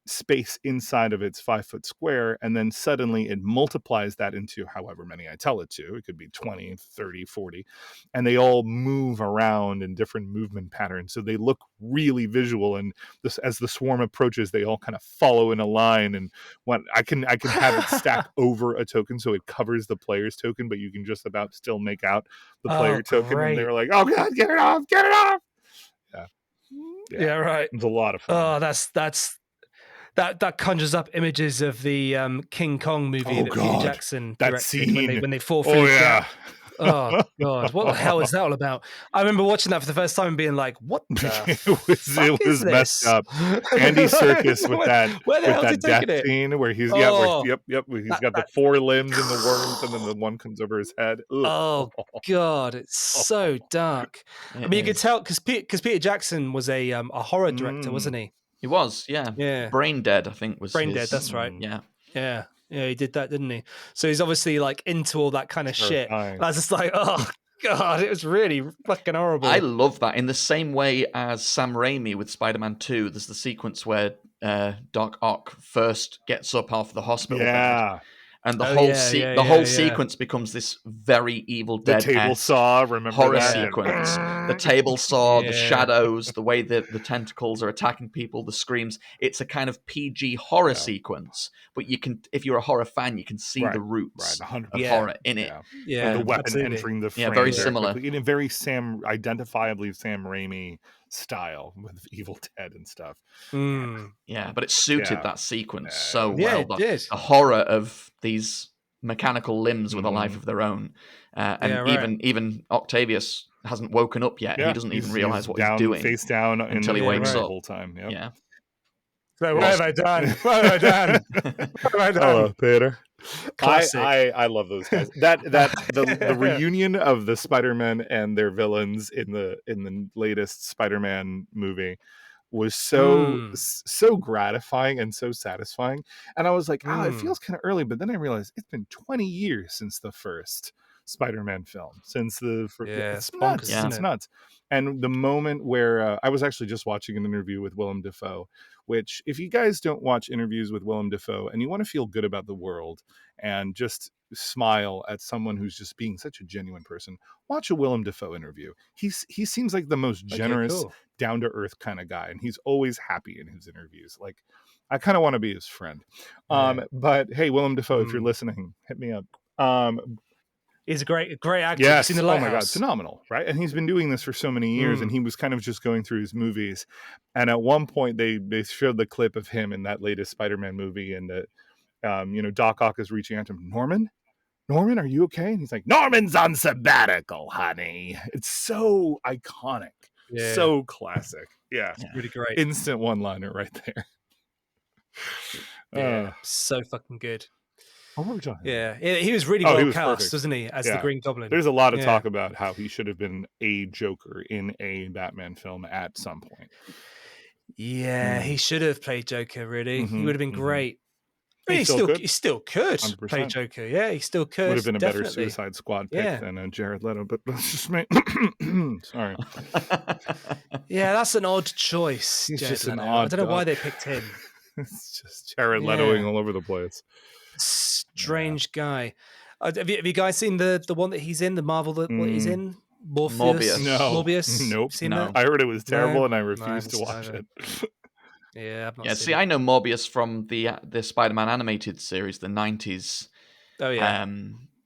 space inside of its 5-foot square, and then suddenly it multiplies that into however many I tell it to. It could be 20, 30, 40, and they all move around in different movement patterns, so they look really visual, and as the swarm approaches, they all kind of follow in a line, and I can have it stack over a token so it covers the player's token, but you can just about still make out the player token, and they're like, oh god, get it off. Yeah, right. It's a lot of fun. That conjures up images of the King Kong movie that Peter Jackson directed when they fall through the gap. Oh god, what the hell is that all about? I remember watching that for the first time and being like, "What the it was messed up." Andy Serkis with that death scene where he's he's got the 4 limbs and the worms, and then the one comes over his head. Ugh. Oh god, it's so dark. I mean, you could tell because Peter Jackson was a horror director, wasn't he? He was, yeah. Brain Dead, I think, was Brain Dead. That's right. Yeah, he did that, didn't he? So he's obviously like into all that kind of shit. And I was just like, oh god, it was really fucking horrible. I love that. In the same way as Sam Raimi with Spider-Man 2, there's the sequence where Doc Ock first gets up off the hospital bed. And the whole sequence becomes this very Evil Dead the table saw, remember horror that? sequence. The table saw, the shadows, the way the tentacles are attacking people, the screams. It's a kind of PG horror sequence, but you can, if you're a horror fan, you can see the roots of horror in it. Yeah, the weapon entering the frame. Yeah, very similar. Quickly, in a very identifiably Sam Raimi style with Evil Dead and stuff. Yeah, but it suited Yeah. that sequence so Yeah, well. it did. The horror of these mechanical limbs with a life of their own, and Yeah, right. even Octavius hasn't woken up yet. Yeah, He doesn't even realize he's what down, he's doing face down in until the he corner wakes the up. whole time. Yep. Yeah. So what have I done? What have I done? What have I done? Hello, Peter. Classic. I love those guys. The reunion of the Spider-Man and their villains in the latest Spider-Man movie was so gratifying and so satisfying. And I was like, it feels kind of early, but then I realized it's been 20 years since the first Spider-Man film, since it's nuts. bonkers, It's nuts. And the moment where I was actually just watching an interview with Willem Dafoe, which if you guys don't watch interviews with Willem Dafoe and you want to feel good about the world and just smile at someone who's just being such a genuine person, watch a Willem Dafoe interview. He seems like the most generous, down to earth kind of guy, and he's always happy in his interviews. Like, I kind of want to be his friend. But hey, Willem Dafoe, if you're listening, hit me up. He's a great actor. Yes. You've seen The Lighthouse. Oh my God, phenomenal, right? And he's been doing this for so many years, and he was kind of just going through his movies. And at one point, they showed the clip of him in that latest Spider-Man movie, and that Doc Ock is reaching out to him. Norman, are you okay? And he's like, Norman's on sabbatical, honey. It's so iconic, so classic. Yeah, really great. Instant one-liner right there. Yeah, so fucking good. What were we talking about? He was really well cast, wasn't he, as the Green Goblin? There's a lot of talk about how he should have been a Joker in a Batman film at some point. Yeah, he should have played Joker, really. He would have been great. He still could play Joker. Yeah, he still could. Would have been a better Suicide Squad pick than Jared Leto, but that's just me. Sorry. Yeah, that's an odd choice. He's Jared just an Leto. odd I don't know why duck. they picked him. It's just Jared Letoing all over the place. Strange guy. Have you guys seen the one that he's in, the Marvel that what he's in? Morbius. No. Morbius? Nope. Seen that? I heard it was terrible and I refused to watch it. Yeah, I've not seen see, it. I know Morbius from the Spider-Man animated series, the 90s. Oh yeah.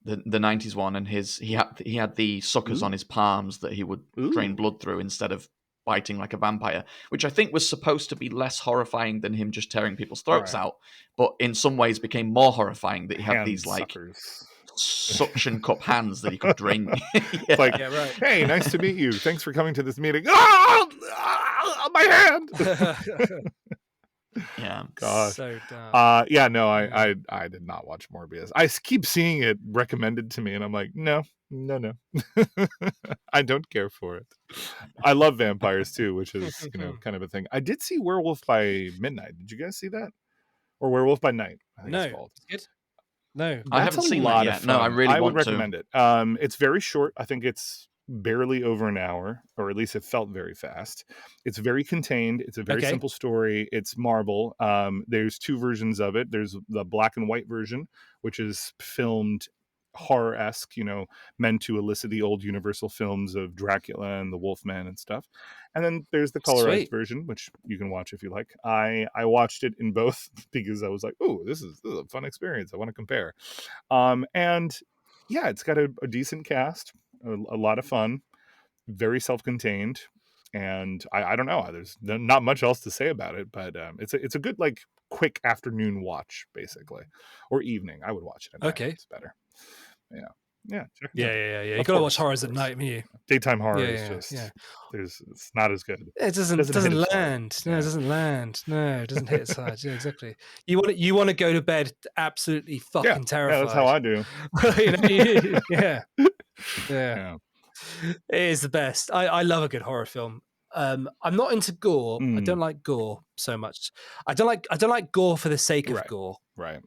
The 90s one, and he had the suckers on his palms that he would drain blood through instead of biting like a vampire, which I think was supposed to be less horrifying than him just tearing people's throats out, but in some ways became more horrifying that he had these like suction cup hands that he could drain. It's like, hey, nice to meet you. Thanks for coming to this meeting. My hand. Yeah. God. So dumb. I did not watch Morbius. I keep seeing it recommended to me, and I'm like, no. I don't care for it. I love vampires too, which is kind of a thing. I did see Werewolf by Midnight. Did you guys see that? Or Werewolf by Night? I think it's called. Good. No, I haven't seen that yet. No, I really would recommend it. It's very short. I think it's barely over an hour, or at least it felt very fast. It's very contained. It's a very simple story. It's Marvel. There's two versions of it. There's the black and white version, which is filmed horror-esque, meant to elicit the old Universal films of Dracula and the Wolfman and stuff. And then there's the colorized version, which you can watch if you like. I watched it in both because I was like, oh, this is a fun experience. I want to compare. And yeah, it's got a decent cast, a lot of fun, very self-contained. And I don't know, there's not much else to say about it, but it's a good like quick afternoon watch, basically, or evening. I would watch it at night. It's better. Yeah. Check it out. You gotta watch horrors at night, me. Daytime horror is just it's not as good. It doesn't land. No, it doesn't land. No, it doesn't hit its hard. Yeah, exactly. You want to go to bed absolutely fucking terrified. Yeah, that's how I do. Yeah. It is the best. I love a good horror film. I'm not into gore. I don't like gore so much. I don't like gore for the sake of gore. Right.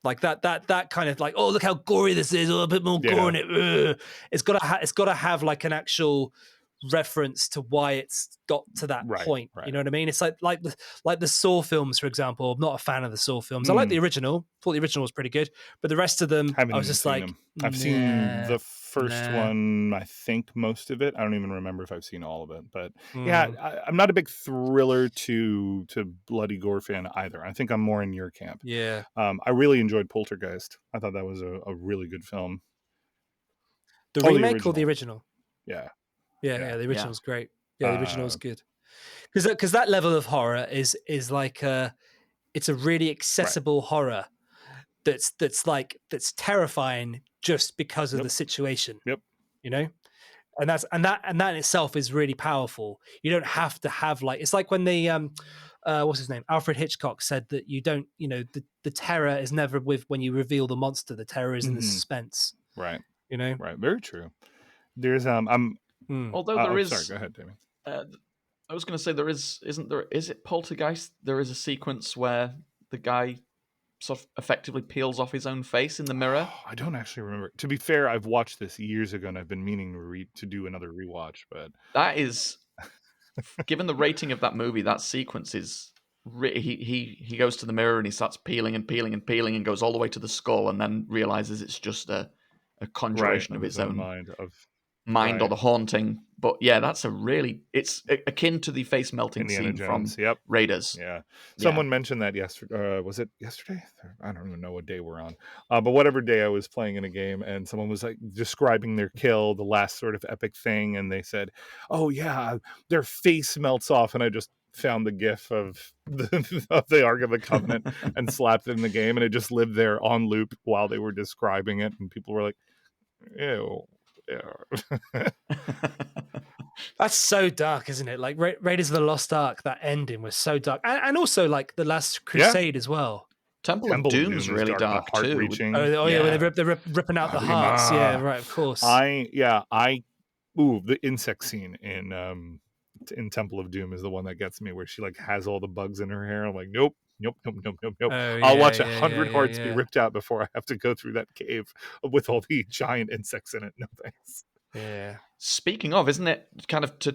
Like that kind of like, oh, look how gory this is, a bit more gore in it. Ugh. It's got to have like an actual reference to why it's got to that point. Right. You know what I mean? It's like the Saw films, for example. I'm not a fan of the Saw films. I like the original. Thought the original was pretty good, but the rest of them, I was just like, I've seen the first one. I think most of it. I don't even remember if I've seen all of it. But I'm not a big thriller to bloody gore fan either. I think I'm more in your camp. Yeah. I really enjoyed Poltergeist. I thought that was a really good film. The remake or the original? Yeah. Yeah, the original's great. Yeah, the original is good because that level of horror is like it's a really accessible horror that's terrifying just because of the situation. Yep. You know, and that in itself is really powerful. You don't have to have like it's like when the what's his name, Alfred Hitchcock said that you don't, you know, the terror is never with when you reveal the monster. The terror is in the suspense. Right. You know. Right. Very true. There's although there is. Sorry. Go ahead, Damien. I was going to say is it Poltergeist? There is a sequence where the guy sort of effectively peels off his own face in the mirror. I don't actually remember. To be fair, I've watched this years ago, and I've been meaning to do another rewatch. But that is, given the rating of that movie, that sequence is. He goes to the mirror and he starts peeling and peeling and peeling and goes all the way to the skull and then realizes it's just a conjuration of his own mind or the haunting. But yeah, that's it's akin to the face melting Indiana scene Jones, from Raiders. Yeah. Someone mentioned that yesterday. Was it yesterday? I don't even know what day we're on. But whatever day I was playing in a game, and someone was like describing their kill, the last sort of epic thing, and they said, "Oh yeah, their face melts off," and I just found the GIF of the Ark of the Covenant and slapped it in the game, and it just lived there on loop while they were describing it, and people were like, "Ew." Yeah. That's so dark, isn't it? Like Raiders of the Lost Ark, that ending was so dark, and also like the Last Crusade as well. Temple of Doom's really dark too. Oh yeah, when they're ripping out the hearts. Yeah, right. Of course. The insect scene in Temple of Doom is the one that gets me, where she like has all the bugs in her hair. I'm like, nope. I'll watch 100 hearts be ripped out before I have to go through that cave with all the giant insects in it. No thanks. Yeah. Speaking of, isn't it kind of to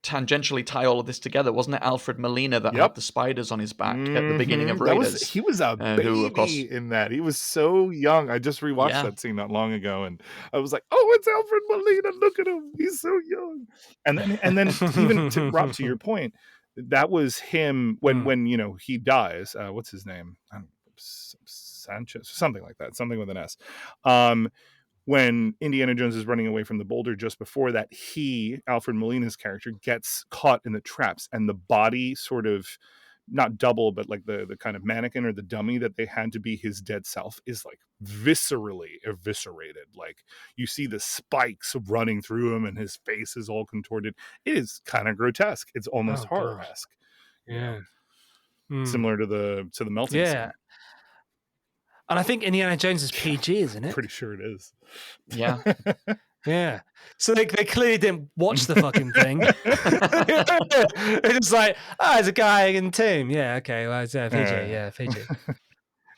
tangentially tie all of this together? Wasn't it Alfred Molina that had the spiders on his back at the beginning of Raiders? He was a baby in that. He was so young. I just rewatched that scene not long ago, and I was like, "Oh, it's Alfred Molina! Look at him. He's so young." And then even Rob, to your point, that was him when you know he dies. What's his name? Sanchez, something like that. Something with an S. When Indiana Jones is running away from the boulder, just before that, Alfred Molina's character, gets caught in the traps, and the body sort of, not double, but like the kind of mannequin or the dummy that they had to be his dead self is like viscerally eviscerated. Like you see the spikes running through him and his face is all contorted. It is kind of grotesque. It's almost horror-esque. Yeah. Similar to the melting scene. And I think Indiana Jones is PG, isn't it? Pretty sure it is. Yeah. Yeah. So they clearly didn't watch the fucking thing. It's like, it's a guy in tomb. Yeah, okay. Well, it's PG. Yeah, PG.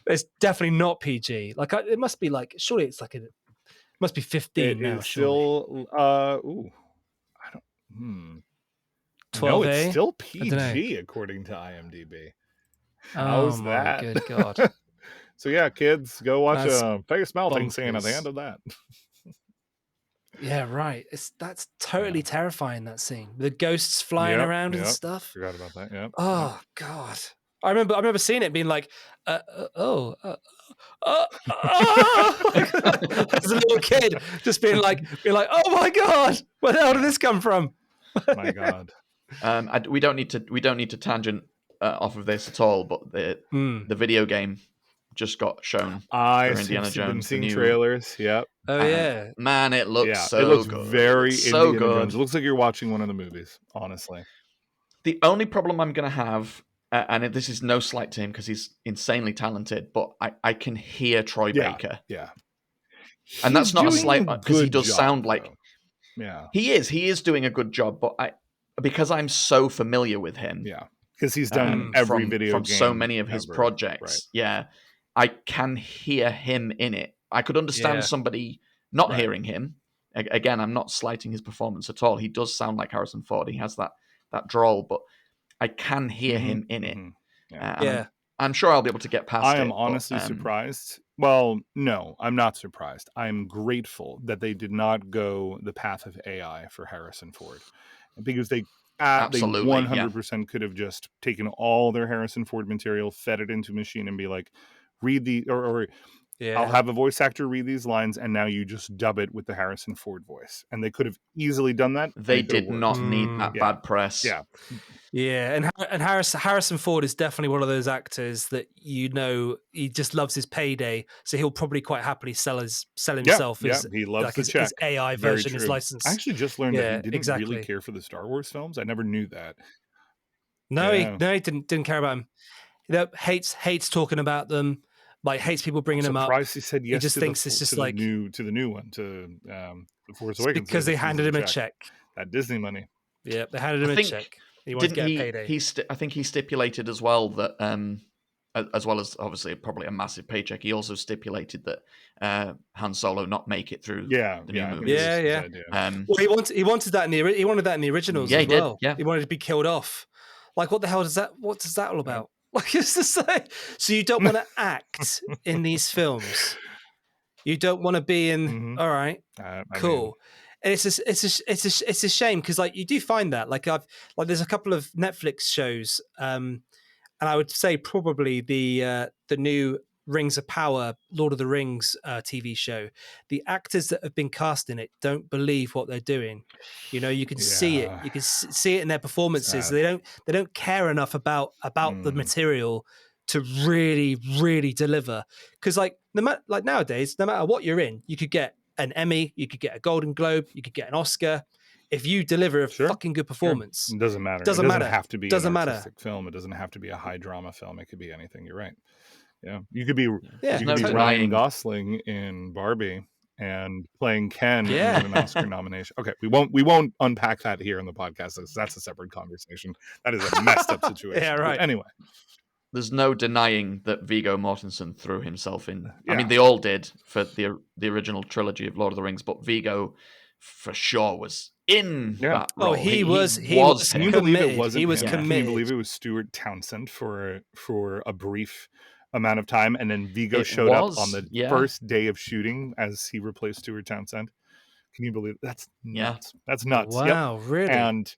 It's definitely not PG. Like, it must be like, surely it's like it must be 15 now. Still, I don't. 12A? No, it's still PG according to IMDb. How's that? Good God. So yeah, kids, go watch a face melting scene at the end of that. Yeah, right. That's totally terrifying, that scene. The ghosts flying around and stuff. Forgot about that. Yeah. Oh God. I remember seeing it and being like, as a little kid, just being like, oh my God, where the hell did this come from? My God. We don't need to tangent off of this at all, but the video game just got shown for Indiana Jones. I've seen trailers. Yep. Oh yeah, man, it looks so it looks good. Very so Indiana good. Jones. It looks like you're watching one of the movies. Honestly, the only problem I'm going to have, and this is no slight to him because he's insanely talented, but I can hear Troy Baker. Yeah, and that's not a slight because he does sound like. Yeah, he is doing a good job, but because I'm so familiar with him. Yeah, because he's done every video from game so many of his projects. Right. Yeah. I can hear him in it. I could understand somebody not hearing him. Again, I'm not slighting his performance at all. He does sound like Harrison Ford. He has that drawl, but I can hear him in it. Yeah. I'm sure I'll be able to get past it. I am honestly surprised. Well, no, I'm not surprised. I'm grateful that they did not go the path of AI for Harrison Ford, because they 100% could have just taken all their Harrison Ford material, fed it into a machine, and be like, read the or I'll have a voice actor read these lines, and now you just dub it with the Harrison Ford voice. And they could have easily done that. They did not need that bad press. Yeah, and Harrison Ford is definitely one of those actors that he just loves his payday, so he'll probably quite happily sell himself as he loves like the check. his AI Very version, his true. license. I actually just learned that he didn't really care for the Star Wars films. I never knew that. No, he didn't care about them. Hates talking about them. Like hates people bringing him up. Surprised he said yes. He just thinks it's just like the new one, to The Force Awakens, because they handed him a check. That Disney money. Yeah, they handed him a check. He wanted to get a payday. I think he stipulated as well that, as well as obviously probably a massive paycheck, he also stipulated that Han Solo not make it through the new movies. Yeah. Well, he wanted that in the originals as well. He wanted to be killed off. Like, what the hell does that? What does that all about? Like, it's to say, so you don't want to act in these films. You don't want to be in. All right, cool. And it's a shame because like you do find that like there's a couple of Netflix shows, and I would say probably the new Rings of Power, Lord of the Rings TV show. The actors that have been cast in it don't believe what they're doing. You can see it. You can see it in their performances. Sad. They don't care enough about the material to really, really deliver. Because like nowadays, no matter what you're in, you could get an Emmy, you could get a Golden Globe, you could get an Oscar. If you deliver a fucking good performance, it doesn't matter. It doesn't have to be an artistic film. It doesn't have to be a high drama film. It could be anything. You're right. Yeah, you could be Ryan Gosling in Barbie and playing Ken and get an Oscar nomination. Okay, we won't unpack that here on the podcast. That's a separate conversation. That is a messed up situation. Yeah, right. But anyway, there's no denying that Viggo Mortensen threw himself in. I mean, they all did for the original trilogy of Lord of the Rings, but Viggo for sure was in that role. He was Can you believe it wasn't? He was him? committed. Can you believe it was Stuart Townsend for a brief amount of time, and then Viggo showed up on the first day of shooting as he replaced Stuart Townsend? Can you believe it? That's nuts? That's nuts. Wow, really? And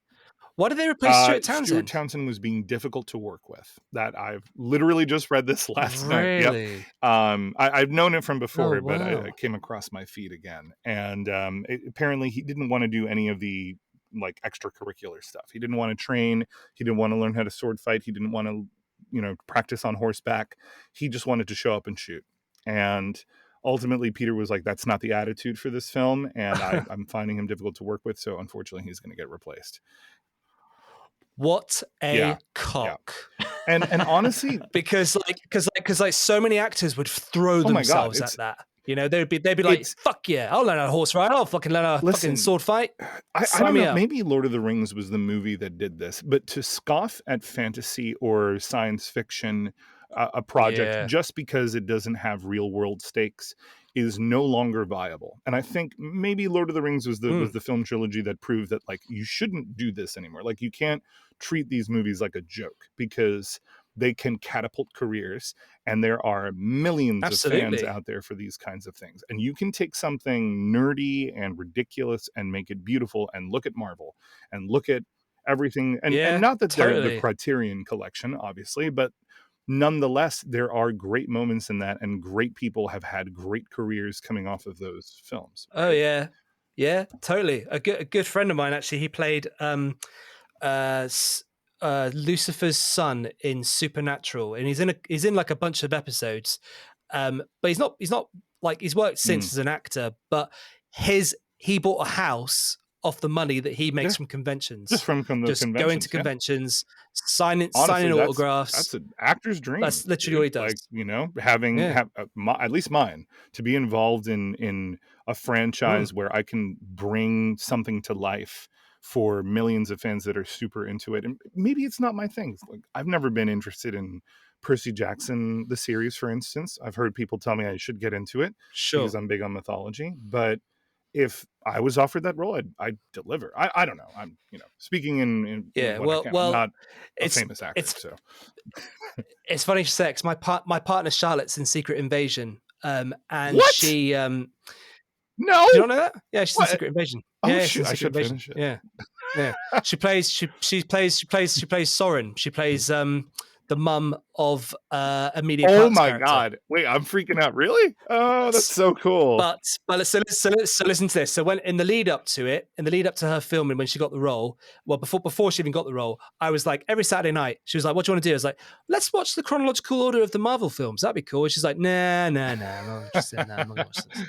why did they replace Stuart Townsend? Stuart Townsend was being difficult to work with. That I've literally just read this last night. Yep. I've known it from before, but I came across my feed again, and apparently he didn't want to do any of the like extracurricular stuff. He didn't want to train. He didn't want to learn how to sword fight. He didn't want to practice on horseback. He just wanted to show up and shoot. And ultimately Peter was like, that's not the attitude for this film, and I'm finding him difficult to work with, so unfortunately he's going to get replaced. What a cock. And honestly, because so many actors would throw themselves at that. They'd be like, fuck yeah, I'll learn how to horse ride. I'll fucking learn how to fucking sword fight. I don't know. Maybe Lord of the Rings was the movie that did this, but to scoff at fantasy or science fiction, a project just because it doesn't have real world stakes is no longer viable. And I think maybe Lord of the Rings was the film trilogy that proved that like you shouldn't do this anymore. Like you can't treat these movies like a joke because they can catapult careers, and there are millions of fans out there for these kinds of things. And you can take something nerdy and ridiculous and make it beautiful, and look at Marvel and look at everything. And not that they're the Criterion collection, obviously, but nonetheless, there are great moments in that, and great people have had great careers coming off of those films. Right? Oh yeah. Yeah, totally. A good friend of mine, actually, he played Lucifer's son in Supernatural, and he's in like a bunch of episodes, but he's not like, he's worked since as an actor, but he bought a house off the money that he makes from conventions, just from conventions, going to conventions, signing autographs. That's an actor's dream. That's literally what he does. Like, having at least mine, to be involved in a franchise where I can bring something to life for millions of fans that are super into it. And maybe it's not my thing. Like, I've never been interested in Percy Jackson, the series, for instance. I've heard people tell me I should get into it because I'm big on mythology. But if I was offered that role, I'd deliver. I don't know. I'm speaking in I'm not a famous actor. So it's funny you say, 'cause my partner Charlotte's in Secret Invasion, and what? she no, you don't know that? Yeah, she's in Secret Invasion. I should finish it. Yeah. She plays Soren. She plays the mum of Emilia Oh Clarke's my character. god! Wait, I'm freaking out. Really? Oh, that's so cool. But so listen to this. So when in the lead up to her filming, when she got the role, well, before she even got the role, I was like, every Saturday night, she was like, "What do you want to do?" I was like, "Let's watch the chronological order of the Marvel films. That'd be cool." And she's like, "Nah, I'm not interested. Nah, I'm not gonna watch this." And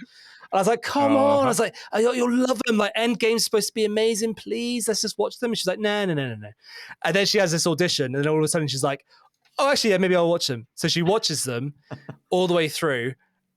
I was like, "Come on!" I was like, "You'll love them. Like, Endgame's supposed to be amazing. Please, let's just watch them." And she's like, "No." And then she has this audition, and then all of a sudden she's like, "Oh, actually, yeah, maybe I'll watch them." So she watches them all the way through,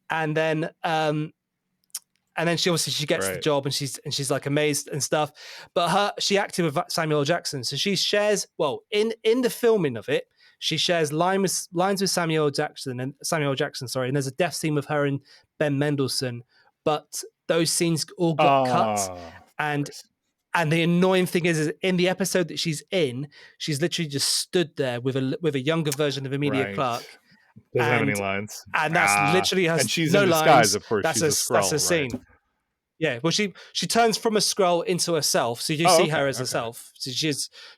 and then she obviously gets the job, and she's like amazed and stuff. But she acted with Samuel L. Jackson, so she shares in the filming of it. She shares lines with Samuel L. Jackson, and there's a death scene with her and Ben Mendelsohn, but those scenes all got cut. And the annoying thing is in the episode that she's in, she's literally just stood there with a younger version of Emilia Clarke. Doesn't have any lines, and that's literally has and she's no in disguise. lines. Of course, that's she's a Skrull, that's a scene. Right? Yeah, well, she turns from a Skrull into herself, so you see her as herself. So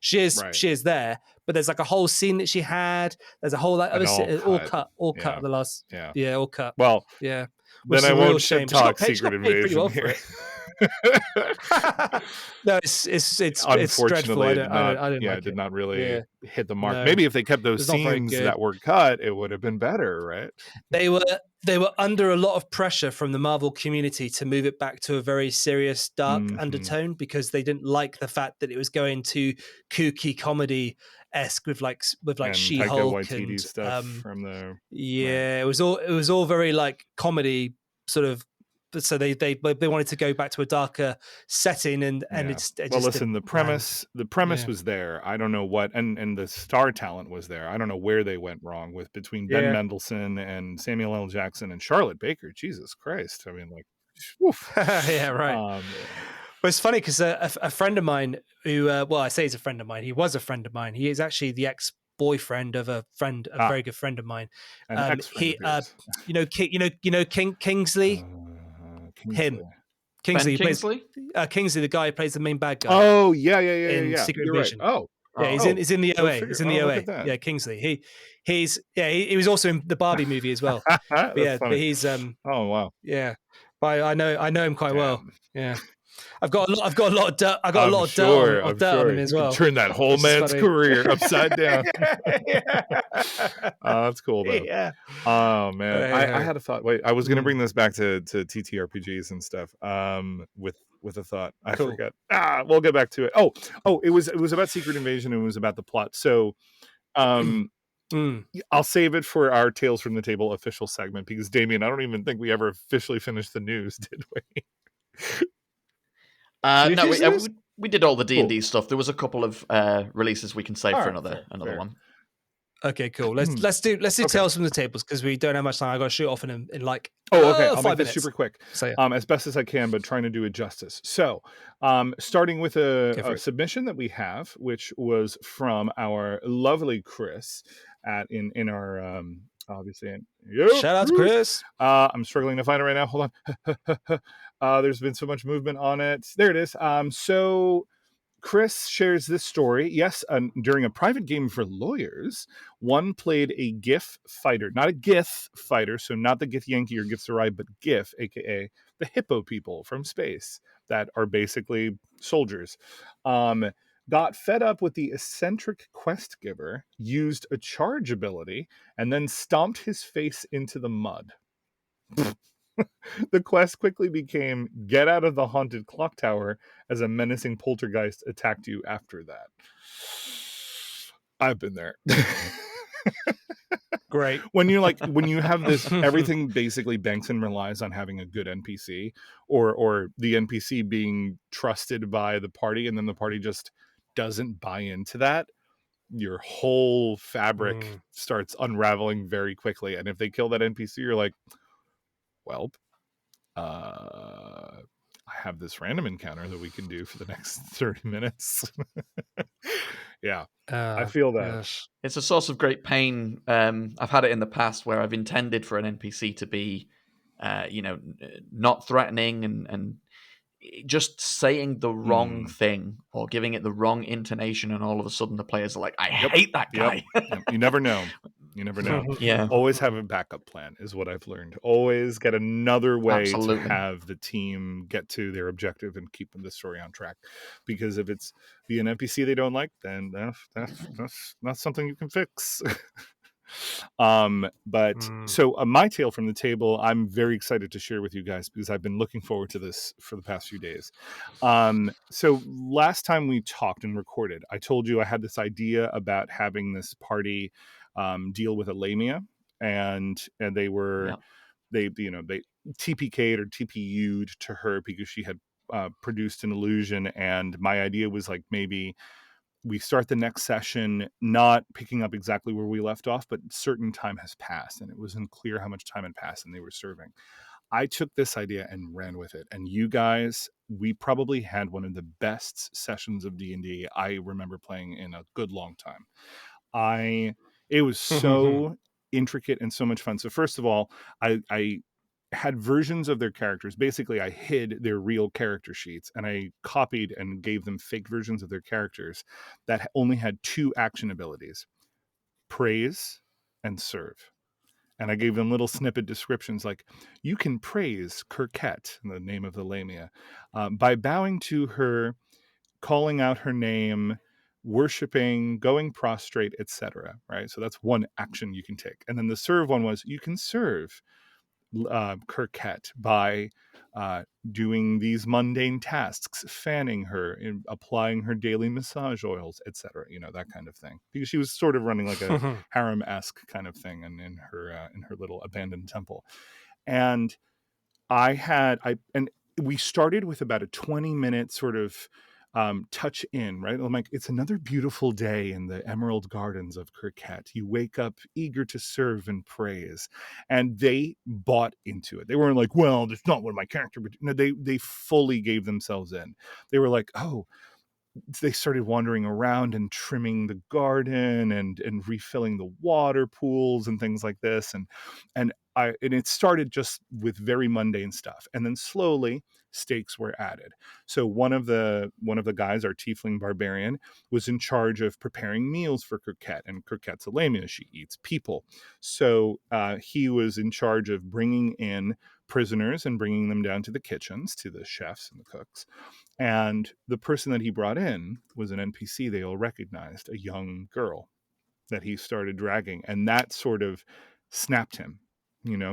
she is there. But there's like a whole scene that she had. There's a whole all cut of the last. Yeah, all cut. Well, yeah. Which then I won't shit talk Secret Invasion well here. No, it's unfortunately dreadful. It did not really hit the mark. No, maybe if they kept those scenes that were cut, it would have been better, right? They were under a lot of pressure from the Marvel community to move it back to a very serious, dark undertone, because they didn't like the fact that it was going to kooky comedy-esque with She-Hulk and stuff from the it was all very like comedy sort of. So they wanted to go back to a darker setting, and listen, the premise was there. I don't know what, and the star talent was there. I don't know where they went wrong with between Ben Mendelsohn and Samuel L. Jackson and Charlotte Baker. Jesus Christ! I mean, like, yeah, right. But it's funny because a friend of mine who, I say he's a friend of mine. He was a friend of mine. He is actually the ex-boyfriend of a very good friend of mine. Kingsley. Kingsley, Kingsley, the guy who plays the main bad guy. Oh yeah. Secret Invasion. Right. He's in the OA. He's in the OA. Yeah, Kingsley. He was also in the Barbie movie as well. But he's oh wow. Yeah, but I know him quite well. Yeah. I've got a lot of dirt. On him as well. Turn that whole man's career upside down. That's cool though. Yeah. Oh man, I had a thought. Wait, I was going to bring this back to TTRPGs and stuff. With a thought, I forgot. We'll get back to it. Oh, it was about Secret Invasion. And it was about the plot. So, I'll save it for our Tales from the Table official segment, because Damien, I don't even think we ever officially finished the news, did we? No, we did all the D&D stuff. There was a couple of releases we can save for another one. Okay, cool. Let's do Tales from the Tables, because we don't have much time. I got to shoot off in like I'll 5 make this minutes. super quick. So, as best as I can, but trying to do it justice. So, starting with a submission that we have, which was from our lovely Chris in our obviously. Shout out to Chris. I'm struggling to find it right now. Hold on. There's been so much movement on it. There it is. So Chris shares this story. Yes, during a private game for lawyers, one played a GIF fighter, not a GIF fighter, so not the Gith Yankee or Gith Sarai, but GIF, aka the hippo people from space that are basically soldiers. Got fed up with the eccentric quest giver, used a charge ability, and then stomped his face into the mud. The quest quickly became get out of the haunted clock tower as a menacing poltergeist attacked you after that. I've been there. Great. When you have this, everything basically banks and relies on having a good NPC or the NPC being trusted by the party, and then the party just doesn't buy into that. Your whole fabric starts unraveling very quickly. And if they kill that NPC, you're like, well, I have this random encounter that we can do for the next 30 minutes. I feel that. Gosh. It's a source of great pain. I've had it in the past where I've intended for an NPC to be, not threatening, and just saying the wrong thing or giving it the wrong intonation, and all of a sudden the players are like, I hate that guy. Yep. You never know. You never know. Yeah. Always have a backup plan is what I've learned. Always get another way Absolutely. to have the team get to their objective and keep the story on track. Because if it's the NPC they don't like, then that's not something you can fix. So my tale from the table, I'm very excited to share with you guys because I've been looking forward to this for the past few days. So last time we talked and recorded, I told you I had this idea about having this party deal with a lamia, and they were they TPK'd or TPU'd to her because she had produced an illusion, and my idea was like maybe we start the next session not picking up exactly where we left off, but certain time has passed and it wasn't clear how much time had passed and they were serving. I took this idea and ran with it. And you guys, we probably had one of the best sessions of D&D I remember playing in a good long time. It was so intricate and so much fun. So first of all, I had versions of their characters. Basically, I hid their real character sheets and I copied and gave them fake versions of their characters that only had 2 action abilities: praise and serve. And I gave them little snippet descriptions like, you can praise Kirkette, the name of the Lamia, by bowing to her, calling out her name, worshiping, going prostrate, etc. Right? So that's one action you can take. And then the serve one was, you can serve Kirkette by doing these mundane tasks, fanning her, applying her daily massage oils, etc. That kind of thing, because she was sort of running like a harem-esque kind of thing in her little abandoned temple. And we started with about a 20-minute sort of touch in, right? I'm like, it's another beautiful day in the emerald gardens of Kirkette. You wake up eager to serve and praise. And they bought into it. They weren't like, well, that's not what my character would do. No, they fully gave themselves in. They were like, oh, they started wandering around and trimming the garden and refilling the water pools and things like this. And it started just with very mundane stuff. And then slowly stakes were added. So one of the guys, our tiefling barbarian, was in charge of preparing meals for Kirkette, and Kirkette's a lamia. She eats people. So he was in charge of bringing in prisoners and bringing them down to the kitchens, to the chefs and the cooks. And the person that he brought in was an NPC they all recognized, a young girl that he started dragging. And that sort of snapped him.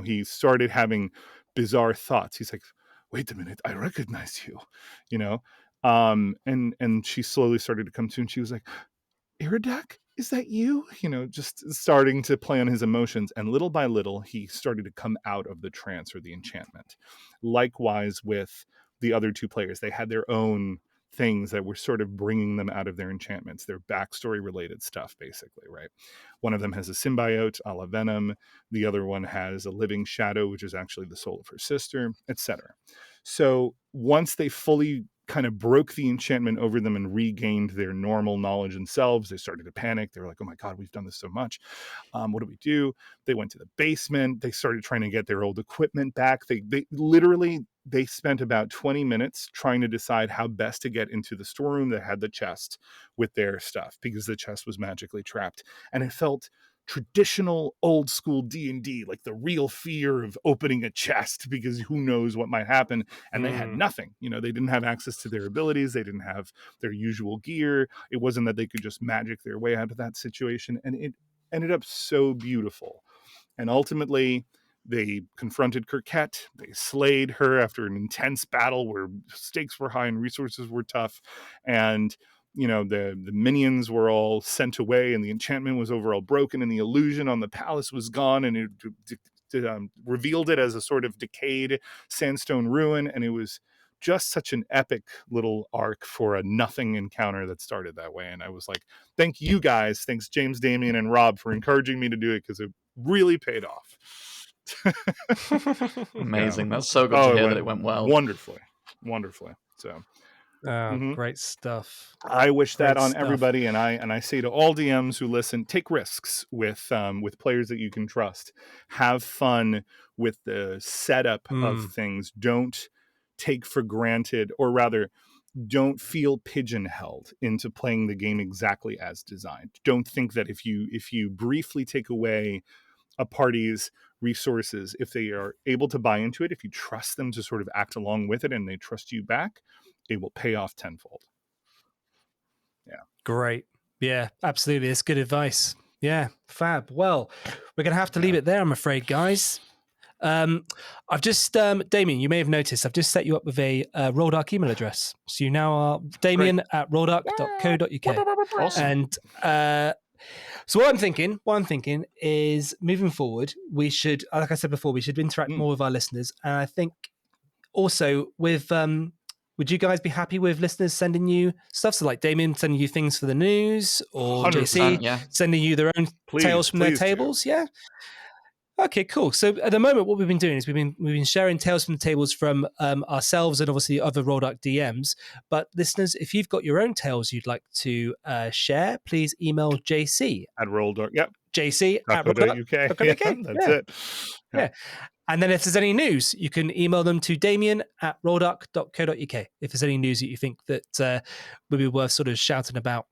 He started having bizarre thoughts. He's like, wait a minute, I recognize you, and she slowly started to come to, and she was like, Iridak, is that you? Just starting to play on his emotions. And little by little, he started to come out of the trance or the enchantment. Likewise with the other 2 players, they had their own things that were sort of bringing them out of their enchantments, their backstory related stuff, basically, right? One of them has a symbiote, a la Venom. The other one has a living shadow, which is actually the soul of her sister, etc. So once they fully kind of broke the enchantment over them and regained their normal knowledge themselves, they started to panic. They were like, oh my God, we've done this so much. What do we do? They went to the basement. They started trying to get their old equipment back. They spent about 20 minutes trying to decide how best to get into the storeroom that had the chest with their stuff, because the chest was magically trapped. And it felt traditional old school D&D, like the real fear of opening a chest because who knows what might happen. And they had nothing. They didn't have access to their abilities. They didn't have their usual gear. It wasn't that they could just magic their way out of that situation. And it ended up so beautiful. And ultimately, they confronted Kirkette. They slayed her after an intense battle where stakes were high and resources were tough. And the minions were all sent away, and the enchantment was overall broken, and the illusion on the palace was gone, and it revealed it as a sort of decayed sandstone ruin. And it was just such an epic little arc for a nothing encounter that started that way. And I was like, thank you guys. Thanks, James, Damien, and Rob, for encouraging me to do it, because it really paid off. Amazing. That's so good to hear that it went well. Wonderfully. So great stuff. I wish that on everybody, and I say to all DMs who listen, take risks with players that you can trust. Have fun with the setup of things. Don't take for granted, or rather, don't feel pigeonholed into playing the game exactly as designed. Don't think that if you briefly take away a party's resources, if they are able to buy into it, if you trust them to sort of act along with it and they trust you back, it will pay off tenfold. Yeah. Great. Yeah, absolutely. It's good advice. Yeah, fab. Well, we're going to have to leave it there, I'm afraid, guys. I've just, Damien, you may have noticed, I've just set you up with a Roldark email address. So you now are Damien at roldark.co.uk. Awesome. And so what I'm thinking is moving forward, we should, like I said before, we should interact more with our listeners. And I think also with, would you guys be happy with listeners sending you stuff? So like Damien sending you things for the news, or 100%, JC sending you their own tales from their tables? Yeah. Okay, cool. So at the moment, what we've been doing is we've been sharing tales from the tables from ourselves and obviously other Roldark DMs. But listeners, if you've got your own tales you'd like to share, please email JC at Roldark. Yep. JC at roldark.co.uk. Yeah, that's it. Yeah. And then if there's any news, you can email them to Damien at roldark.co.uk if there's any news that you think that would be worth sort of shouting about.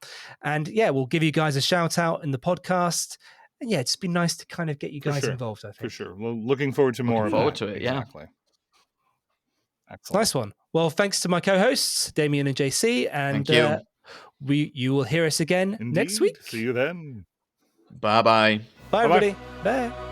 And yeah, we'll give you guys a shout out in the podcast. And yeah, it's been nice to kind of get you guys involved, I think. For sure. Well, looking forward to more of that. Looking forward to it, exactly. Excellent. Nice one. Well, thanks to my co-hosts, Damien and JC. And thank you. You will hear us again next week. See you then. Bye-bye. Bye, everybody. Bye.